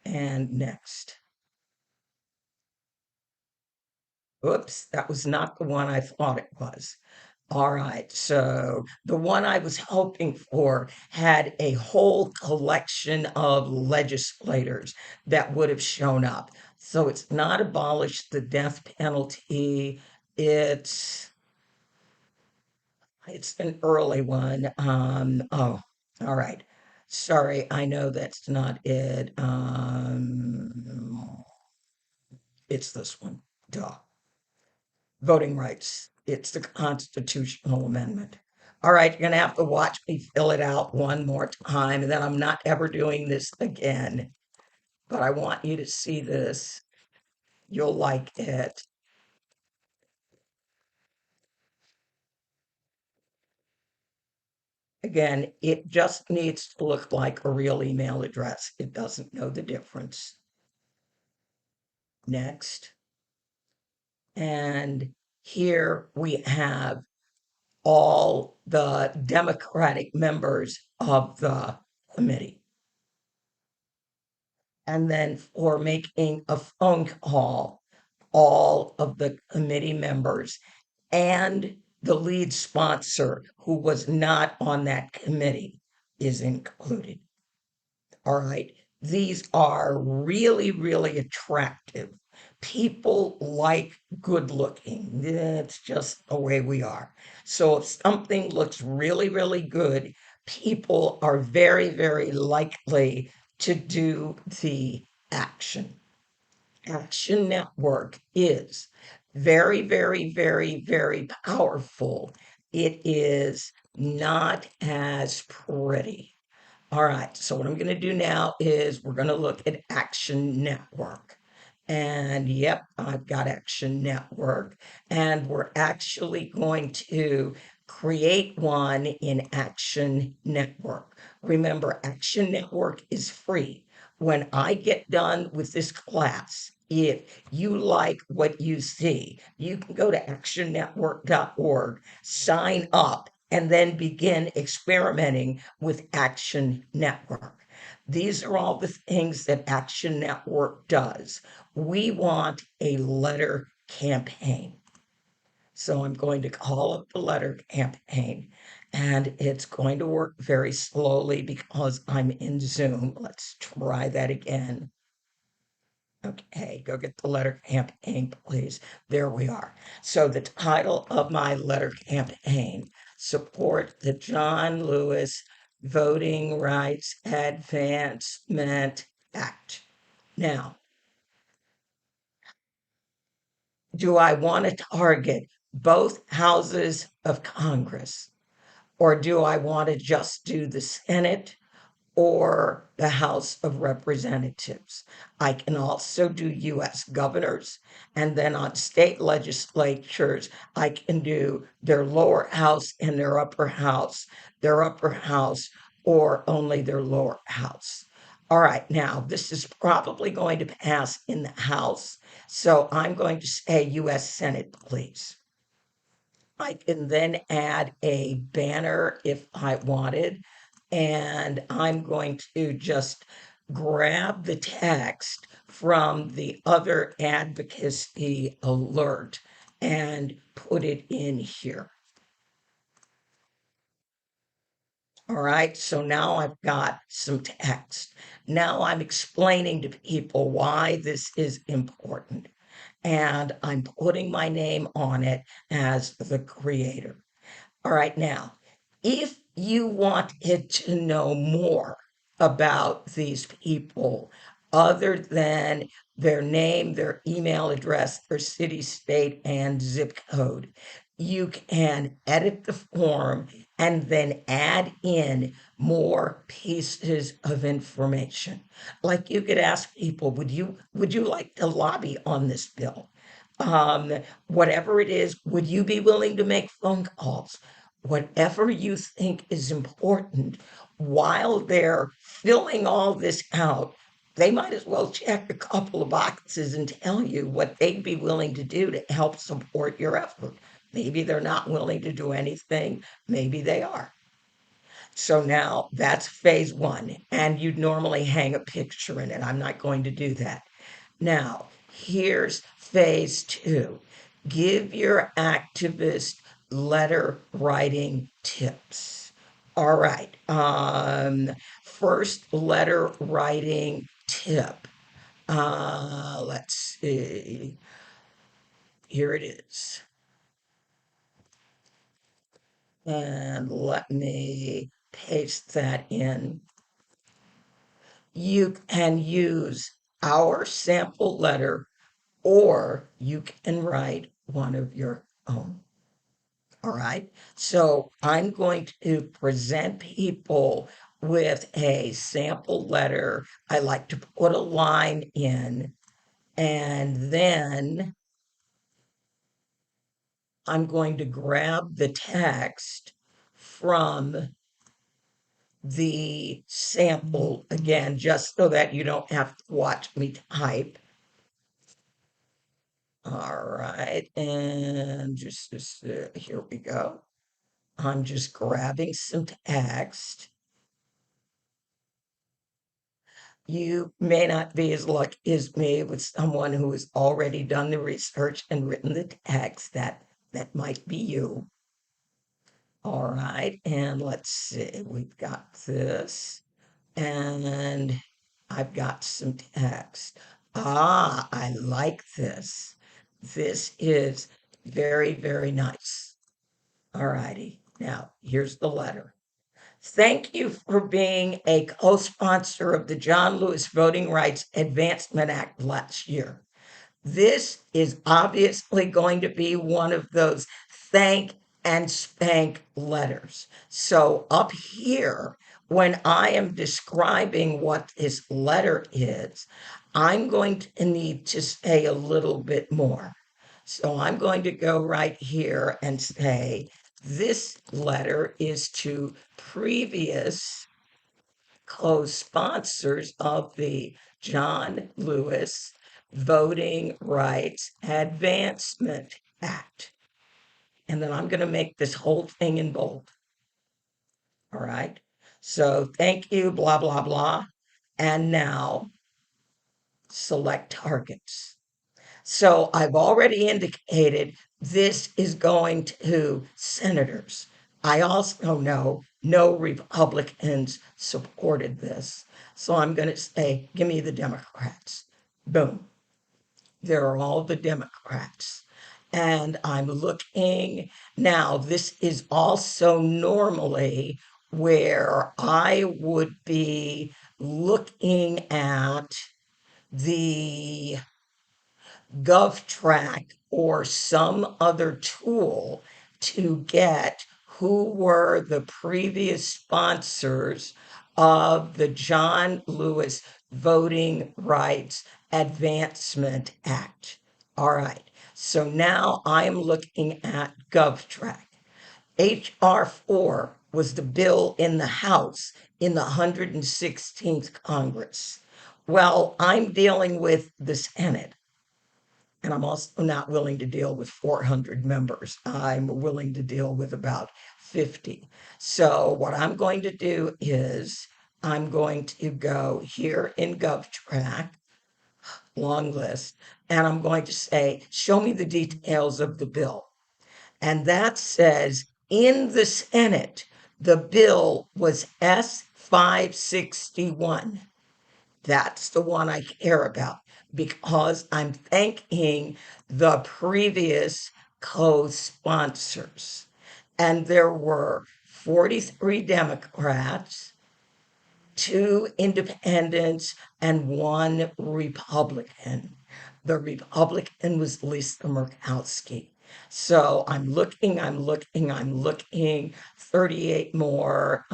And next. Oops, that was not the one I thought it was. All right, so the one I was hoping for had a whole collection of legislators that would have shown up. So it's not abolish the death penalty. It's an early one. Oh, all right. Sorry, I know that's not it. It's this one. Duh. Voting rights. It's the constitutional amendment. All right, you're going to have to watch me fill it out one more time, and then I'm not ever doing this again. But I want you to see this. You'll like it. Again, it just needs to look like a real email address. It doesn't know the difference. Next. And here we have all the Democratic members of the committee. And then for making a phone call, all of the committee members and the lead sponsor who was not on that committee is included. All right. These are really, really attractive. People like good looking. It's just the way we are. So if something looks really, really good, people are very, very likely to do the action. Action Network is very, very, very, very powerful. It is not as pretty. All right, so what I'm going to do now is we're going to look at Action Network. And yep, I've got Action Network. And we're actually going to create one in Action Network. Remember, Action Network is free. When I get done with this class, if you like what you see, you can go to actionnetwork.org, sign up, and then begin experimenting with Action Network. These are all the things that Action Network does. We want a letter campaign. So I'm going to call up the letter campaign, and it's going to work very slowly because I'm in Zoom. Let's try that again. Okay, go get the letter campaign, please. There we are. So the title of my letter campaign, Support the John Lewis Voting Rights Advancement Act. Now, do I want to target both houses of Congress, or do I want to just do the Senate or the House of Representatives? I can also do US governors, and then on state legislatures, I can do their lower house and their upper house, or only their lower house. All right, now this is probably going to pass in the House, so I'm going to say US Senate, please. I can then add a banner if I wanted, and I'm going to just grab the text from the other advocacy alert. and put it in here. All right, so now I've got some text. Now I'm explaining to people why this is important, and I'm putting my name on it as the creator. All right, now, if you wanted to know more about these people, other than their name, their email address, their city, state, and zip code, you can edit the form and then add in more pieces of information. Like you could ask people, would you like to lobby on this bill? Whatever it is, would you be willing to make phone calls? Whatever you think is important, while they're filling all this out, they might as well check a couple of boxes and tell you what they'd be willing to do to help support your effort. Maybe they're not willing to do anything, maybe they are. So now that's phase one, and you'd normally hang a picture in it. I'm not going to do that. Now, here's phase two. Give your activist letter writing tips. All right. First letter writing tip. Let's see. Here it is. And let me paste that in. You can use our sample letter, or you can write one of your own. All right. So I'm going to present people with a sample letter. I like to put a line in, and then I'm going to grab the text from the sample again, just so that you don't have to watch me type. All right, and just here we go. I'm just grabbing some text. You may not be as lucky as me with someone who has already done the research and written the text. That might be you. All right, and let's see. We've got this, and I've got some text. Ah, I like this. This is very, very nice. All righty. Now, here's the letter. Thank you for being a co-sponsor of the John Lewis Voting Rights Advancement Act last year. This is obviously going to be one of those thank and spank letters. So up here, when I am describing what this letter is, I'm going to need to say a little bit more. So I'm going to go right here and say, this letter is to previous co-sponsors of the John Lewis Voting Rights Advancement Act. And then I'm going to make this whole thing in bold. All right. So thank you, blah, blah, blah. And now select targets. So I've already indicated this is going to senators. I also know no Republicans supported this. So I'm going to say, give me the Democrats. Boom. There are all the Democrats. And I'm looking now, this is also normally where I would be looking at the GovTrack or some other tool to get who were the previous sponsors of the John Lewis Voting Rights Advancement Act. All right, so now I'm looking at GovTrack. H.R. 4 was the bill in the House in the 116th Congress. Well, I'm dealing with the Senate. And I'm also not willing to deal with 400 members. I'm willing to deal with about 50. So what I'm going to do is I'm going to go here in GovTrack. long list, and I'm going to say, show me the details of the bill. And that says in the Senate, the bill was S561. That's the one I care about because I'm thanking the previous co-sponsors. And there were 43 Democrats, 2 independents, and 1 Republican. The Republican was Lisa Murkowski. So I'm looking, 38 more.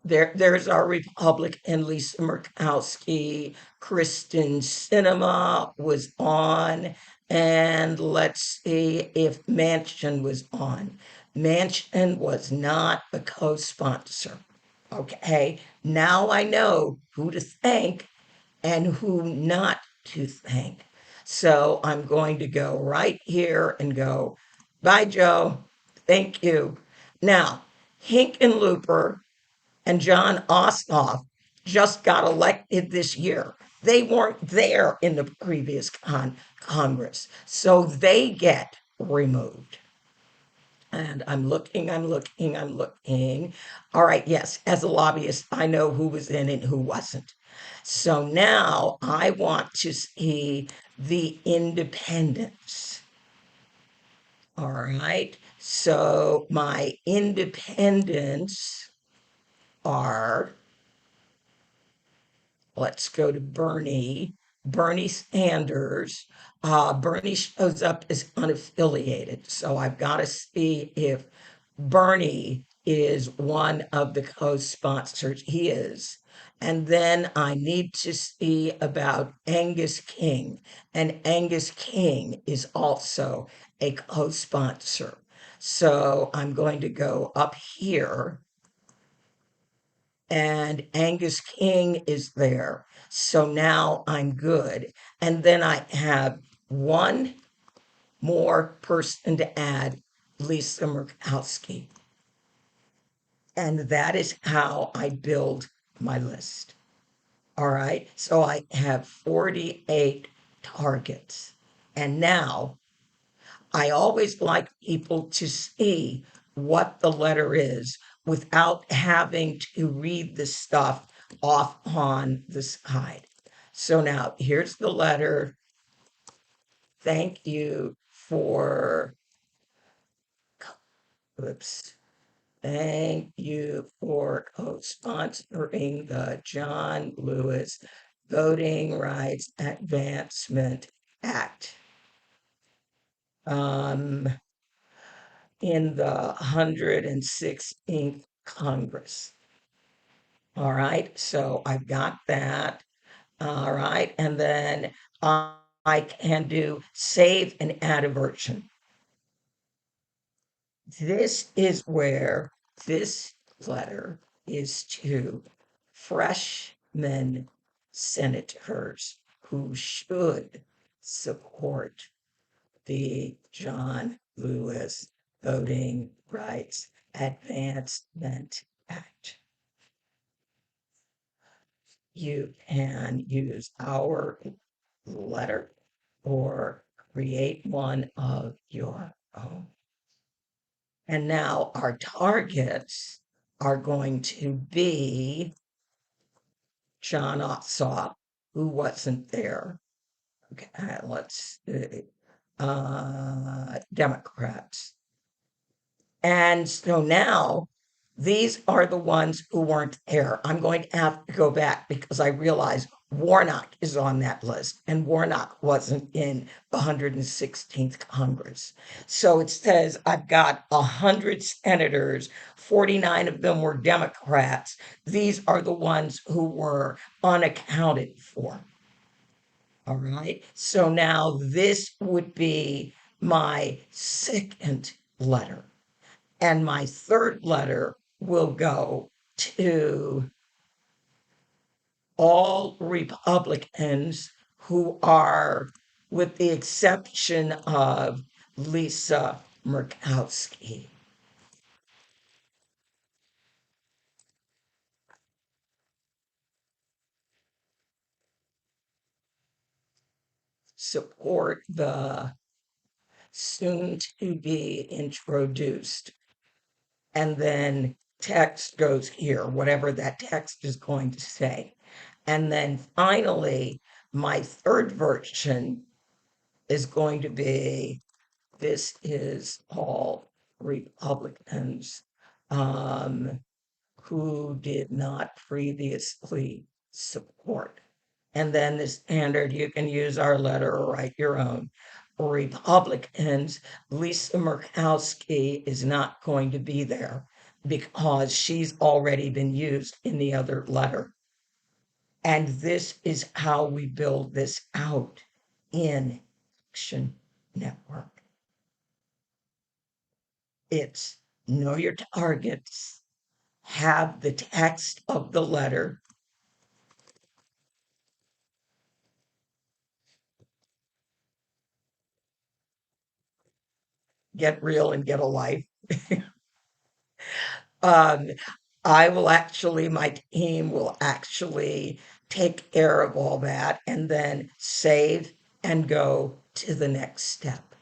There's our Republican Lisa Murkowski. Kristen Sinema was on. And let's see if Manchin was on. Manchin was not a co-sponsor. Okay, now I know who to thank and who not to thank. So I'm going to go right here and go, bye, Joe. Thank you. Now, Hinkenlooper and John Ossoff just got elected this year. They weren't there in the previous Congress, so they get removed. And I'm looking. All right, yes, as a lobbyist, I know who was in and who wasn't. So now I want to see the independents. All right, so my independents are, let's go to Bernie Sanders. Bernie shows up as unaffiliated. So I've got to see if Bernie is one of the co-sponsors. He is. And then I need to see about Angus King. And Angus King is also a co-sponsor. So I'm going to go up here and Angus King is there. So now I'm good. And then I have one more person to add, Lisa Murkowski. And that is how I build my list. All right. So I have 48 targets. And now I always like people to see what the letter is without having to read the stuff off on the side. So now here's the letter. Thank you for, oops. Thank you for co-sponsoring the John Lewis Voting Rights Advancement Act. In the 116th Congress. All right, so I've got that. All right, and then I can do save and add a version. This is where this letter is to freshman senators who should support the John Lewis Voting Rights Advancement Act. You can use our letter or create one of your own. And now our targets are going to be John Ossoff, who wasn't there. Okay, let's see. Democrats. And so now these are the ones who weren't there. I'm going to have to go back because I realize Warnock is on that list, and Warnock wasn't in the 116th Congress. So it says I've got 100 senators, 49 of them were Democrats. These are the ones who were unaccounted for. All right. So now this would be my second letter. And my third letter will go to all Republicans who are, with the exception of Lisa Murkowski. support the soon to be introduced. And then text goes here, whatever that text is going to say. And then finally, my third version is going to be, this is all Republicans who did not previously support. And then the standard, you can use our letter or write your own. Republicans, Lisa Murkowski is not going to be there because she's already been used in the other letter. And this is how we build this out in Action Network. It's know your targets, have the text of the letter, get real and get a life. um, my team will actually take care of all that and then save and go to the next step.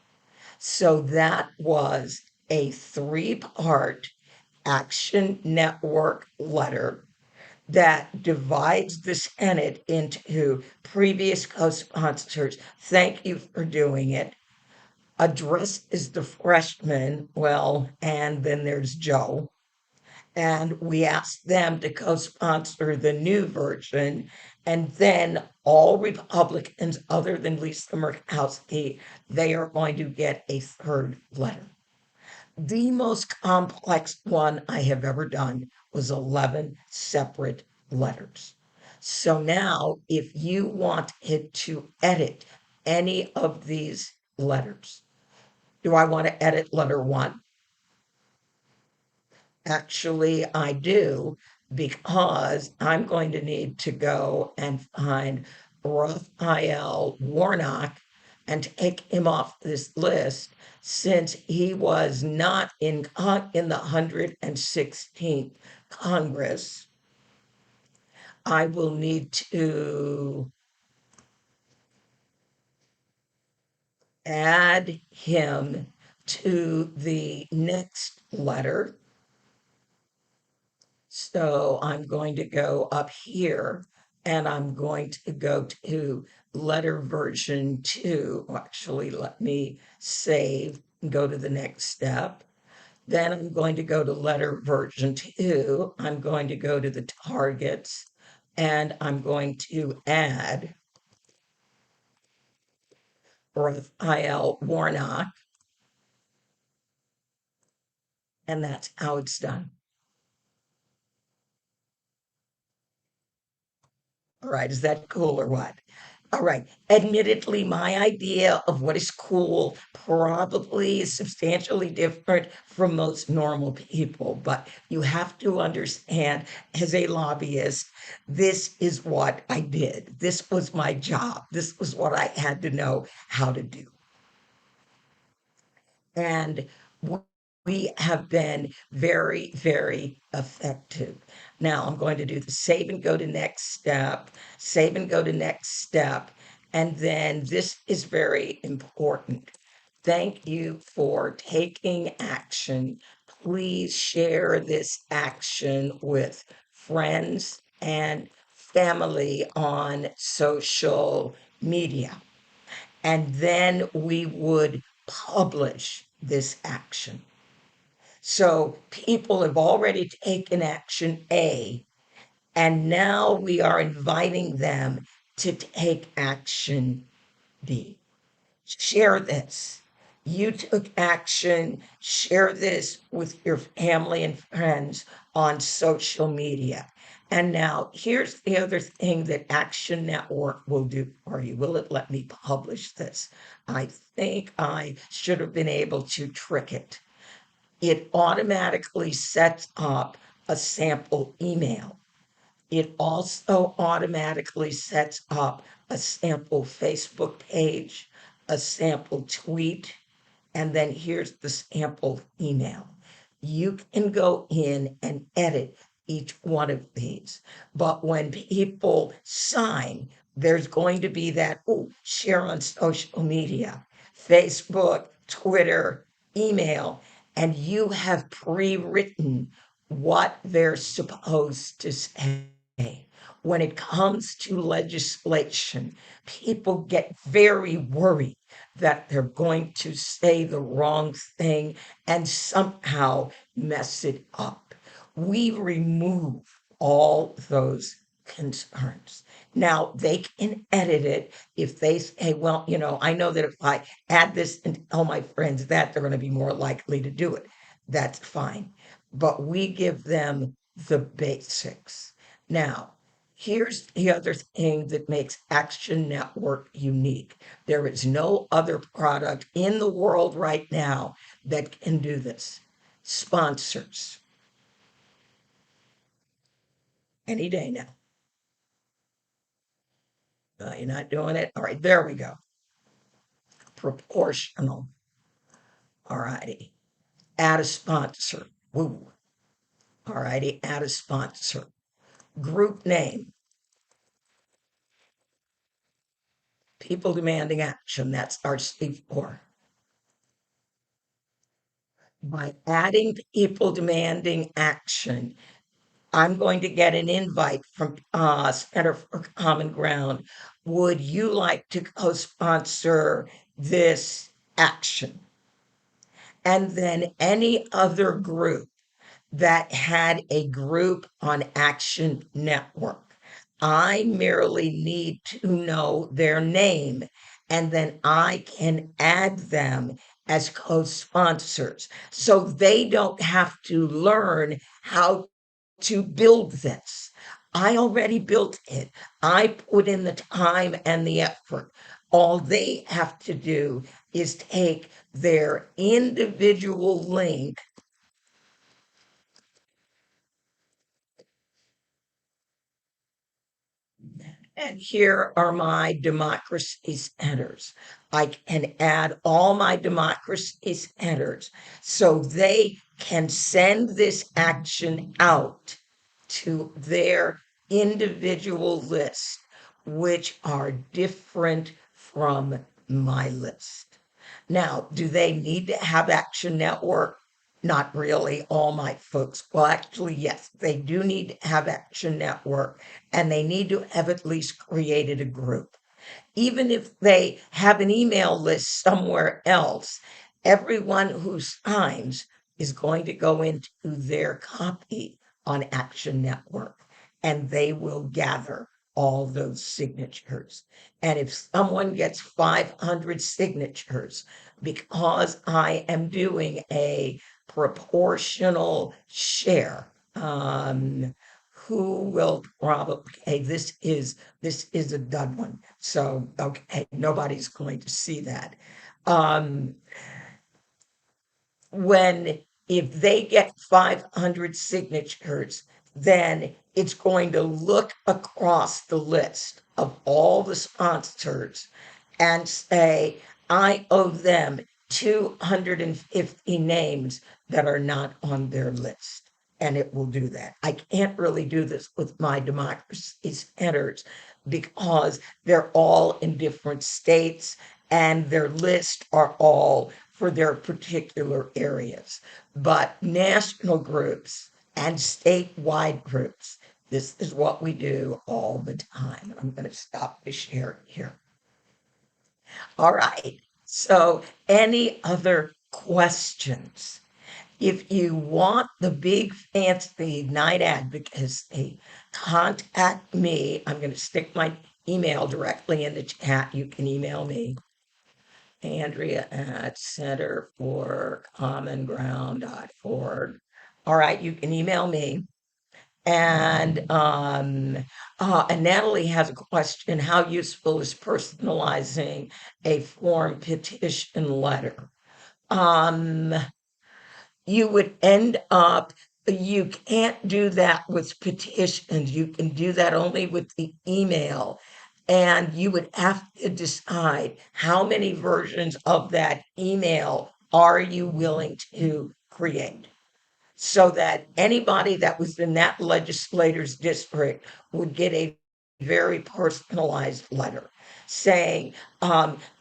So that was a 3-part Action Network letter that divides the Senate into previous co-sponsors. Thank you for doing it. Addresses the freshmen, well, and then there's Joe. And we asked them to co-sponsor the new version. And then all Republicans other than Lisa Murkowski, they are going to get a third letter. The most complex one I have ever done was 11 separate letters. So now, if you wanted to edit any of these letters, do I want to edit letter 1? Actually, I do, because I'm going to need to go and find Raphael Warnock and take him off this list since he was not in the 116th Congress. I will need to add him to the next letter. So I'm going to go up here and I'm going to go to letter version 2. Actually, let me save and go to the next step. Then I'm going to go to letter version 2. I'm going to go to the targets and I'm going to add Raphael Warnock. And that's how it's done. All right, is that cool or what? All right. Admittedly, my idea of what is cool probably is substantially different from most normal people, but you have to understand, as a lobbyist, this is what I did. This was my job. This was what I had to know how to do. And we have been very, very effective. Now I'm going to do the save and go to next step, save and go to next step. And then this is very important. Thank you for taking action. Please share this action with friends and family on social media. And then we would publish this action. So people have already taken action A, and now we are inviting them to take action B. Share this. You took action, share this with your family and friends on social media. And now here's the other thing that Action Network will do for you. Will it let me publish this? I think I should have been able to trick it. It automatically sets up a sample email. It also automatically sets up a sample Facebook page, a sample tweet, and then here's the sample email. You can go in and edit each one of these. But when people sign, There's going to be that, oh, share on social media, Facebook, Twitter, email, and you have pre-written what they're supposed to say. When it comes to legislation, people get very worried that they're going to say the wrong thing and somehow mess it up. We remove all those concerns. Now, they can edit it if they say, well, I know that if I add this and tell my friends that, they're going to be more likely to do it. That's fine. But we give them the basics. Now, here's the other thing that makes Action Network unique. There is no other product in the world right now that can do this. Sponsors. Any day now. You're not doing it? All right, there we go. Proportional. All righty. Add a sponsor. Woo. All righty, add a sponsor. Group name. People demanding action. That's our C4. By adding people demanding action, I'm going to get an invite from Center for Common Ground. Would you like to co-sponsor this action? And then any other group that had a group on Action Network. I merely need to know their name, and then I can add them as co-sponsors. So they don't have to learn how to build this. I already built it. I put in the time and the effort. All they have to do is take their individual link. And here are my democracy centers. I can add all my democracy centers so they can send this action out to their individual list, which are different from my list. Now, do they need to have Action Network? Not really, all my folks. Well, actually, yes, they do need to have Action Network, and they need to have at least created a group. Even if they have an email list somewhere else, everyone who signs is going to go into their copy on Action Network, and they will gather all those signatures. And if someone gets 500 signatures, because I am doing a proportional share, who will probably, okay, this is a dud one. So, okay, nobody's going to see that. When if they get 500 signatures, then it's going to look across the list of all the sponsors and say, I owe them 250 names that are not on their list. And it will do that. I can't really do this with my democracy centers because they're all in different states and their lists are all for their particular areas. But national groups and statewide groups, this is what we do all the time. I'm going to stop the share here. All right. So, any other questions? If you want the big fancy night advocacy, contact me. I'm going to stick my email directly in the chat. You can email me, Andrea at centerforcommonground.org. All right, you can email me. And Natalie has a question. How useful is personalizing a form petition letter? You would end up, you can't do that with petitions. You can do that only with the email. And you would have to decide how many versions of that email are you willing to create so that anybody that was in that legislator's district would get a very personalized letter saying,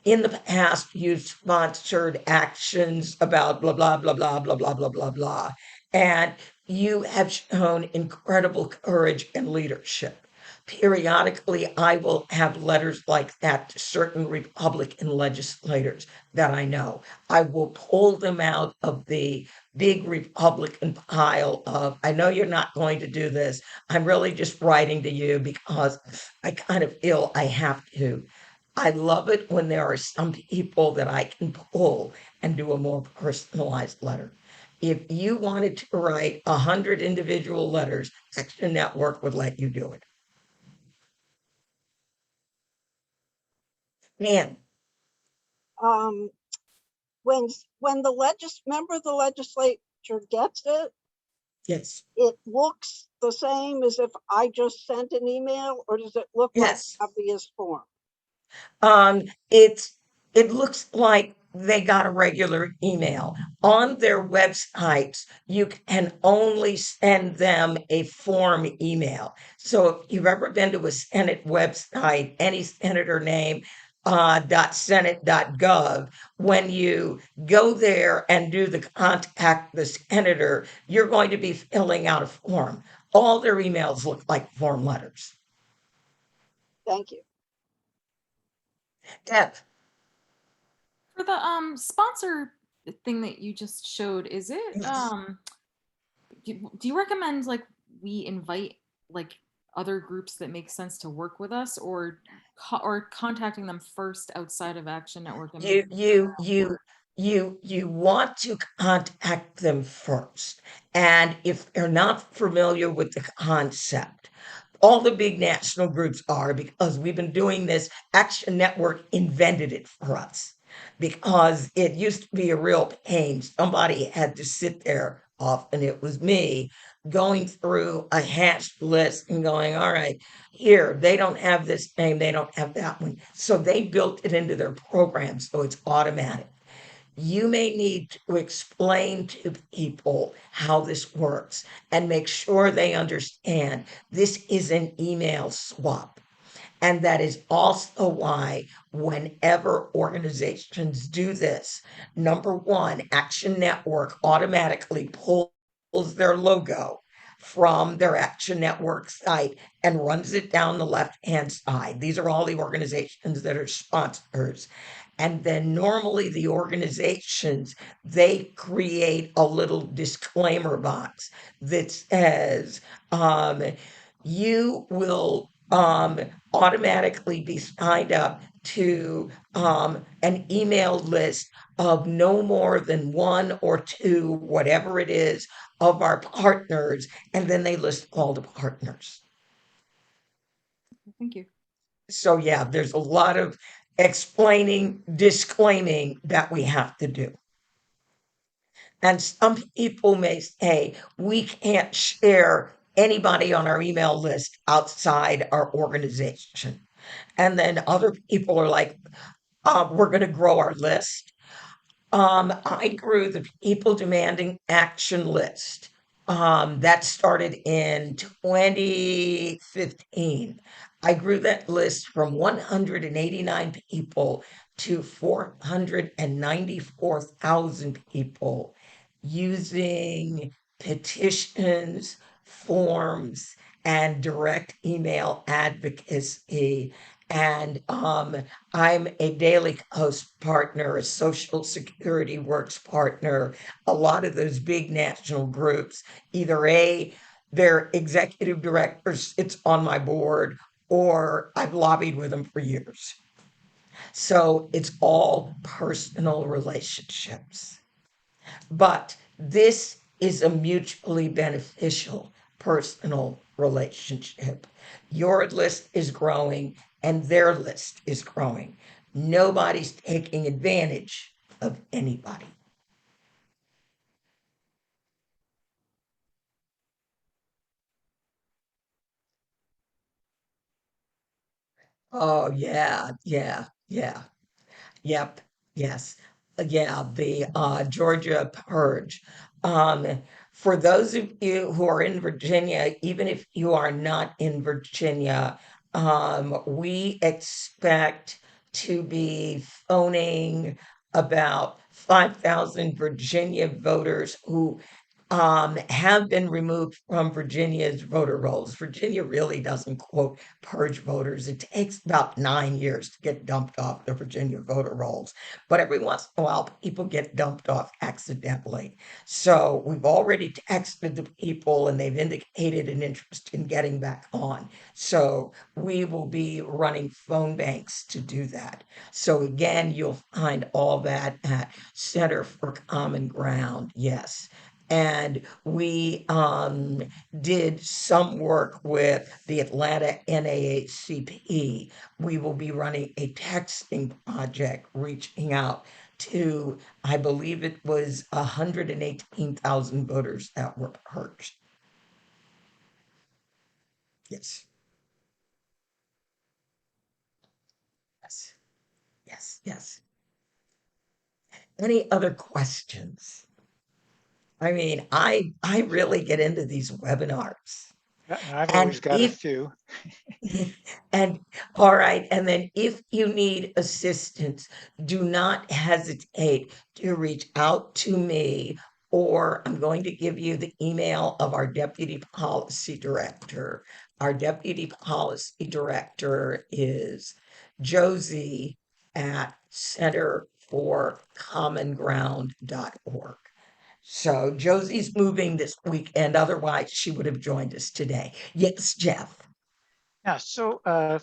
in the past, you sponsored actions about blah, blah, blah, blah, blah, blah, blah, blah, blah. And you have shown incredible courage and leadership. Periodically, I will have letters like that to certain Republican legislators that I know. I will pull them out of the big Republican pile of, I know you're not going to do this. I'm really just writing to you because I kind of feel I have to. I love it when there are some people that I can pull and do a more personalized letter. If you wanted to write 100 individual letters, Action Network would let you do it. Man, Um, when the member of the legislature gets it, yes, it looks the same as if I just sent an email, or does it look like yes. obvious form? Um, it's it looks like they got a regular email. On their websites, you can only send them a form email. So if you've ever been to a Senate website, any senator name, .senate.gov, when you go there and do the contact the senator, you're going to be filling out a form. All their emails look like form letters. Thank you. Deb, For the sponsor thing that you just showed, is it yes. do you recommend like we invite like other groups that make sense to work with us, or or contacting them first outside of Action Network and You making you you you want to contact them first. And if they're not familiar with the concept, all the big national groups are because we've been doing this. Action Network invented it for us because it used to be a real pain. Somebody had to sit there, often it was me, going through a hashed list and going, all right, here, they don't have this name, they don't have that one. So they built it into their program, so it's automatic. You may need to explain to people how this works and make sure they understand this is an email swap. And that is also why, whenever organizations do this, number one, Action Network automatically pulls their logo from their Action Network site and runs it down the left hand side. These are all the organizations that are sponsors. And then normally the organizations, they create a little disclaimer box that says, you will automatically be signed up to an email list of no more than one or two, whatever it is, of our partners. And then they list all the partners. Thank you. So, yeah, there's a lot of explaining, disclaiming that we have to do. And some people may say, we can't share anybody on our email list outside our organization. And then other people are like, we're going to grow our list. I grew the people demanding action list. That started in 2015. I grew that list from 189 people to 494,000 people using petitions, forms, and direct email advocacy. And I'm a Daily Host partner, a Social Security Works partner, a lot of those big national groups. Either their executive director sits on my board, or I've lobbied with them for years. So it's all personal relationships. But this is a mutually beneficial personal relationship. Your list is growing and their list is growing. Nobody's taking advantage of anybody. Oh, yeah, yeah, yeah. Yep, yes. Yeah, the Georgia Purge. For those of you who are in Virginia, even if you are not in Virginia, We expect to be phoning about 5,000 Virginia voters who have been removed from Virginia's voter rolls. Virginia really doesn't quote purge voters. It takes about 9 years to get dumped off the Virginia voter rolls. But every once in a while, people get dumped off accidentally. So we've already texted the people and they've indicated an interest in getting back on. So we will be running phone banks to do that. So again, you'll find all that at Center for Common Ground. Yes. And we did some work with the Atlanta NAACP. We will be running a texting project reaching out to, I believe it was 118,000 voters that were purged. Yes. Yes. Yes. Yes. Any other questions? I mean, I really get into these webinars. Yeah, and I've And always got a if few. and all right, and then if you need assistance, do not hesitate to reach out to me, or I'm going to give you the email of our deputy policy director. Our deputy policy director is Josie at centerforcommonground.org. So Josie's moving this weekend, otherwise she would have joined us today. Yes, Jeff. Yeah, so I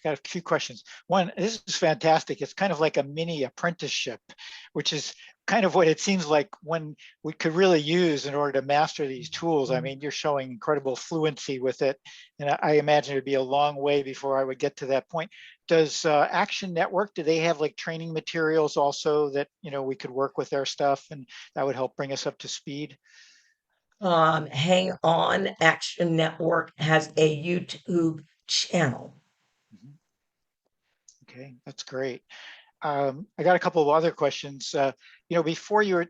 got a few questions. One, this is fantastic. It's kind of like a mini apprenticeship, which is kind of what it seems like when we could really use in order to master these tools. I mean, you're showing incredible fluency with it, and I imagine it'd be a long way before I would get to that point. Does Action Network, do they have like training materials also that, you know, we could work with their stuff and that would help bring us up to speed? Hang on. Action Network has a YouTube channel. Mhm. Okay, that's great. I got a couple of other questions. You know, before you were,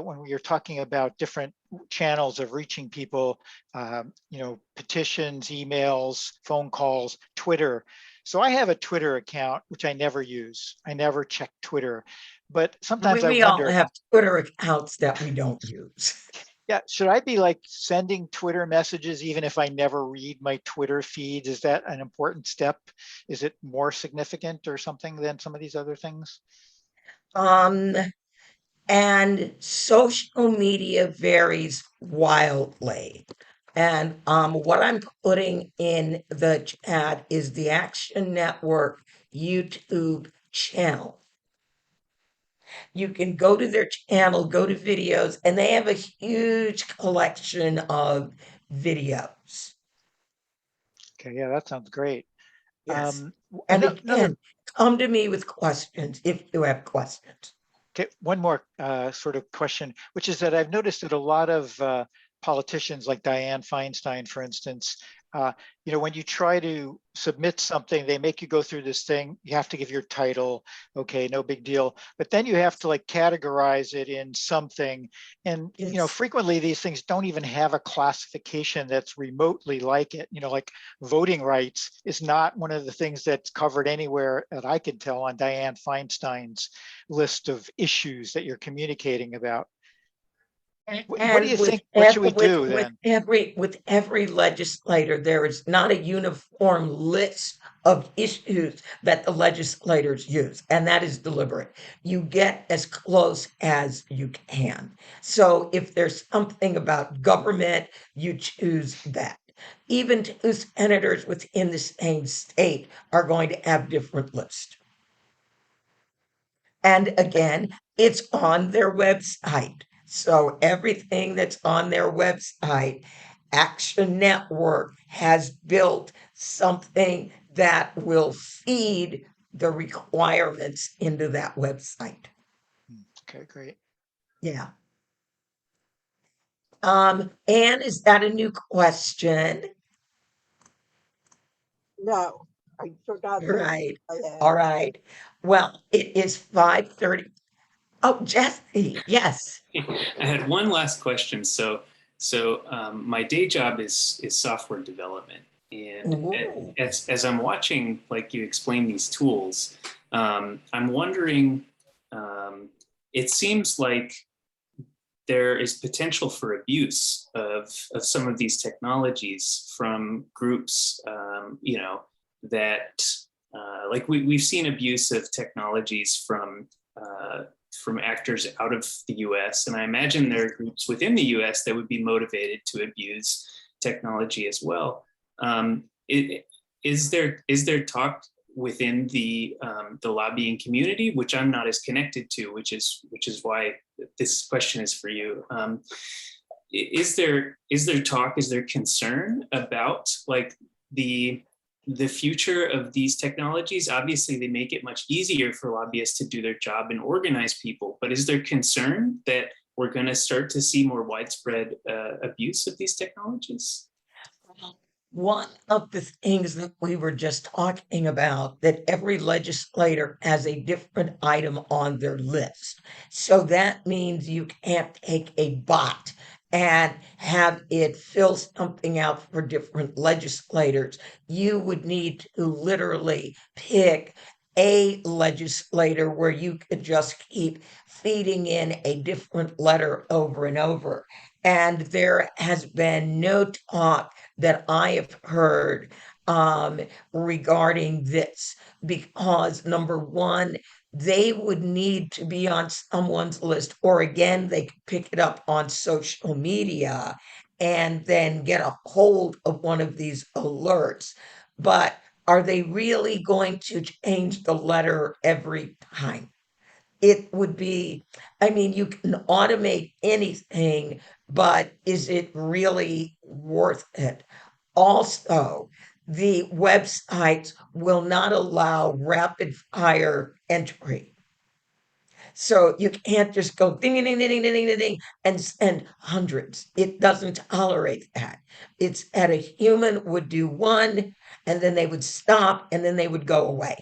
when we were talking about different channels of reaching people, you know, petitions, emails, phone calls, Twitter. So I have a Twitter account, which I never use. I never check Twitter, but sometimes I We all wonder, have Twitter accounts that we don't use. yeah, should I be like sending Twitter messages even if I never read my Twitter feeds? Is that an important step? Is it more significant or something than some of these other things? Um, and social media varies wildly. And what I'm putting in the chat is the Action Network YouTube channel. You can go to their channel, go to videos, and they have a huge collection of videos. Okay, yeah, that sounds great. Yes. And Another, again, come to me with questions if you have questions. okay, one more sort of question, which is that I've noticed that a lot of politicians like Dianne Feinstein, for instance, you know, when you try to submit something, they make you go through this thing. You have to give your title. Okay, no big deal. But then you have to like categorize it in something. And, you know, Yes. frequently these things don't even have a classification that's remotely like it. You know, like voting rights is not one of the things that's covered anywhere that I can tell on Dianne Feinstein's list of issues that you're communicating about. What do And you think? What should we do with then? every legislator, there is not a uniform list of issues that the legislators use, and that is deliberate. You get as close as you can. So if there's something about government, you choose that. Even two senators within the same state are going to have different lists. And again, it's on their website. So everything that's on their website, Action Network has built something that will feed the requirements into that website. Okay, great. Yeah. Anne, is that a new question? No, I forgot. Right. Yeah. All right. Well, it is 5:30. Oh, Jesse, yes. I had one last question. So my day job is software development, And Ooh. as I'm watching, like you explain these tools, I'm wondering, it seems like there is potential for abuse of some of these technologies from groups, that like we've seen abuse of technologies from actors out of the US. And I imagine there are groups within the US that would be motivated to abuse technology as well. Is there talk within the lobbying community, which I'm not as connected to, which is why this question is for you. Is there talk? Is there concern about like the future of these technologies? Obviously, they make it much easier for lobbyists to do their job and organize people. But is there concern that we're going to start to see more widespread abuse of these technologies? One of the things that we were just talking about, that every legislator has a different item on their list. So that means you can't take a bot and have it fill something out for different legislators. You would need to literally pick a legislator where you could just keep feeding in a different letter over and over. And there has been no talk that I have heard regarding this, because number one, they would need to be on someone's list, or again, they could pick it up on social media and then get a hold of one of these alerts. But are they really going to change the letter every time? It would be, I mean, you can automate anything, but is it really worth it? Also, the websites will not allow rapid fire entry. So you can't just go ding, ding, ding, ding, ding, ding, ding, and send hundreds. It doesn't tolerate that. It's that a human would do one, and then they would stop, and then they would go away.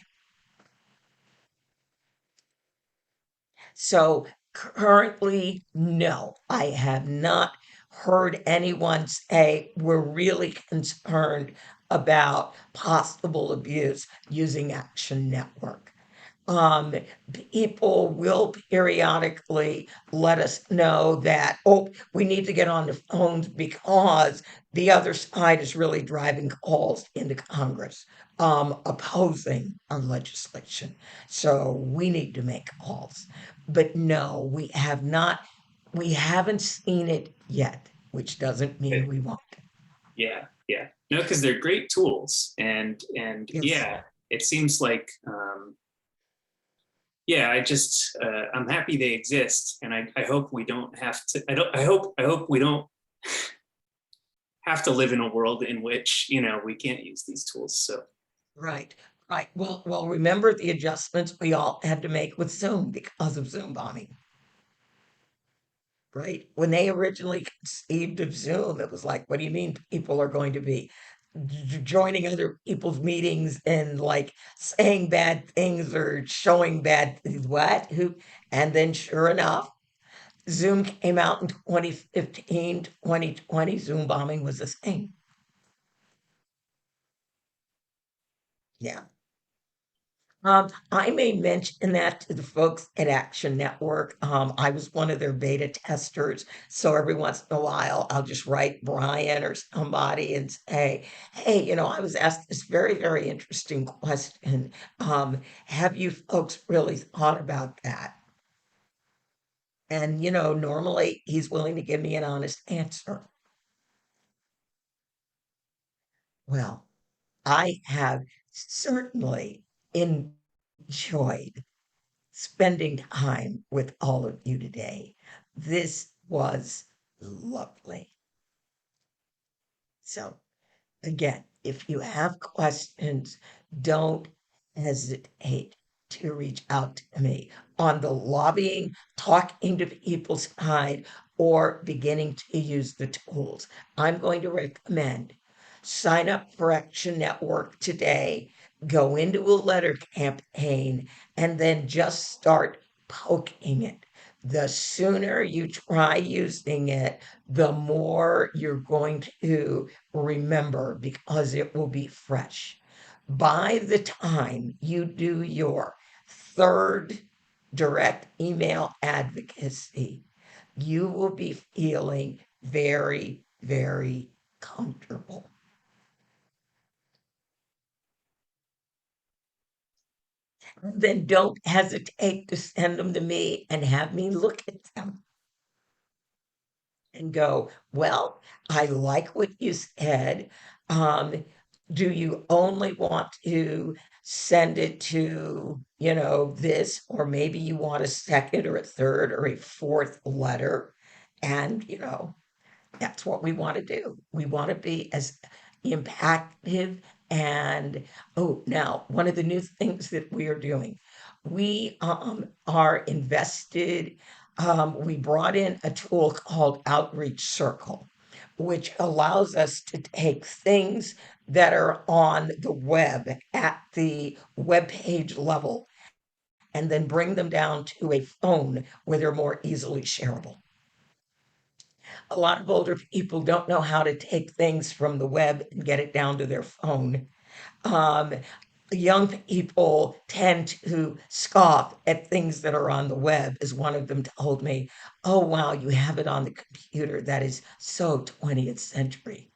So currently, no, I have not heard anyone say we're really concerned about possible abuse using Action Network. Um, People will periodically let us know that, oh, we need to get on the phones because the other side is really driving calls into Congress, opposing our legislation. So we need to make calls. But no, we haven't seen it yet, which doesn't mean we won't. Yeah, yeah. No, because they're great tools, and Yes. yeah, it seems like yeah, I'm happy they exist, and I hope we don't have to. I hope we don't have to live in a world in which we can't use these tools. So Right, right. Well, remember the adjustments we all had to make with Zoom because of Zoom bombing, right? When they originally conceived of Zoom, it was like, what do you mean people are going to be joining other people's meetings and like saying bad things or showing bad things? What? Who? And then sure enough, Zoom came out in 2015, 2020. Zoom bombing was a thing. Yeah. I may mention that to the folks at Action Network. I was one of their beta testers, so every once in a while I'll just write Brian or somebody and say, "Hey, I was asked this very, very interesting question. Have you folks really thought about that?" And normally he's willing to give me an honest answer. Well, I have certainly enjoyed spending time with all of you today. This was lovely. So, again, if you have questions, don't hesitate to reach out to me on the lobbying, talking to people side, or beginning to use the tools. I'm going to recommend sign up for Action Network today, go into a letter campaign, and then just start poking it. The sooner you try using it, the more you're going to remember because it will be fresh. By the time you do your third direct email advocacy, you will be feeling very, very comfortable. Then don't hesitate to send them to me and have me look at them and go, well, I like what you said. Um, do you only want to send it to, this, or maybe you want a second or a third or a fourth letter? And, that's what we want to do. We want to be as impactful. And oh, now one of the new things that we are doing, we are invested. We brought in a tool called Outreach Circle, which allows us to take things that are on the web at the web page level and then bring them down to a phone where they're more easily shareable. A lot of older people don't know how to take things from the web and get it down to their phone. Um, Young people tend to scoff at things that are on the web, as one of them told me, oh, wow, you have it on the computer. That is so 20th century.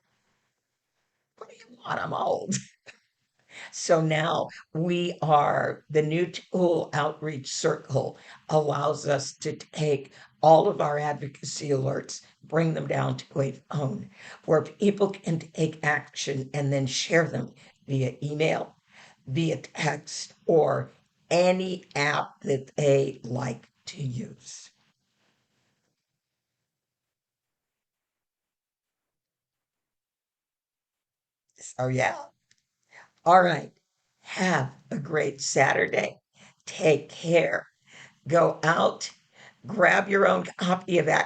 What do you want? I'm old. So now the new tool Outreach Circle allows us to take all of our advocacy alerts, bring them down to a phone where people can take action and then share them via email, via text, or any app that they like to use. So, yeah. All right. Have a great Saturday. Take care. Go out, grab your own copy of Action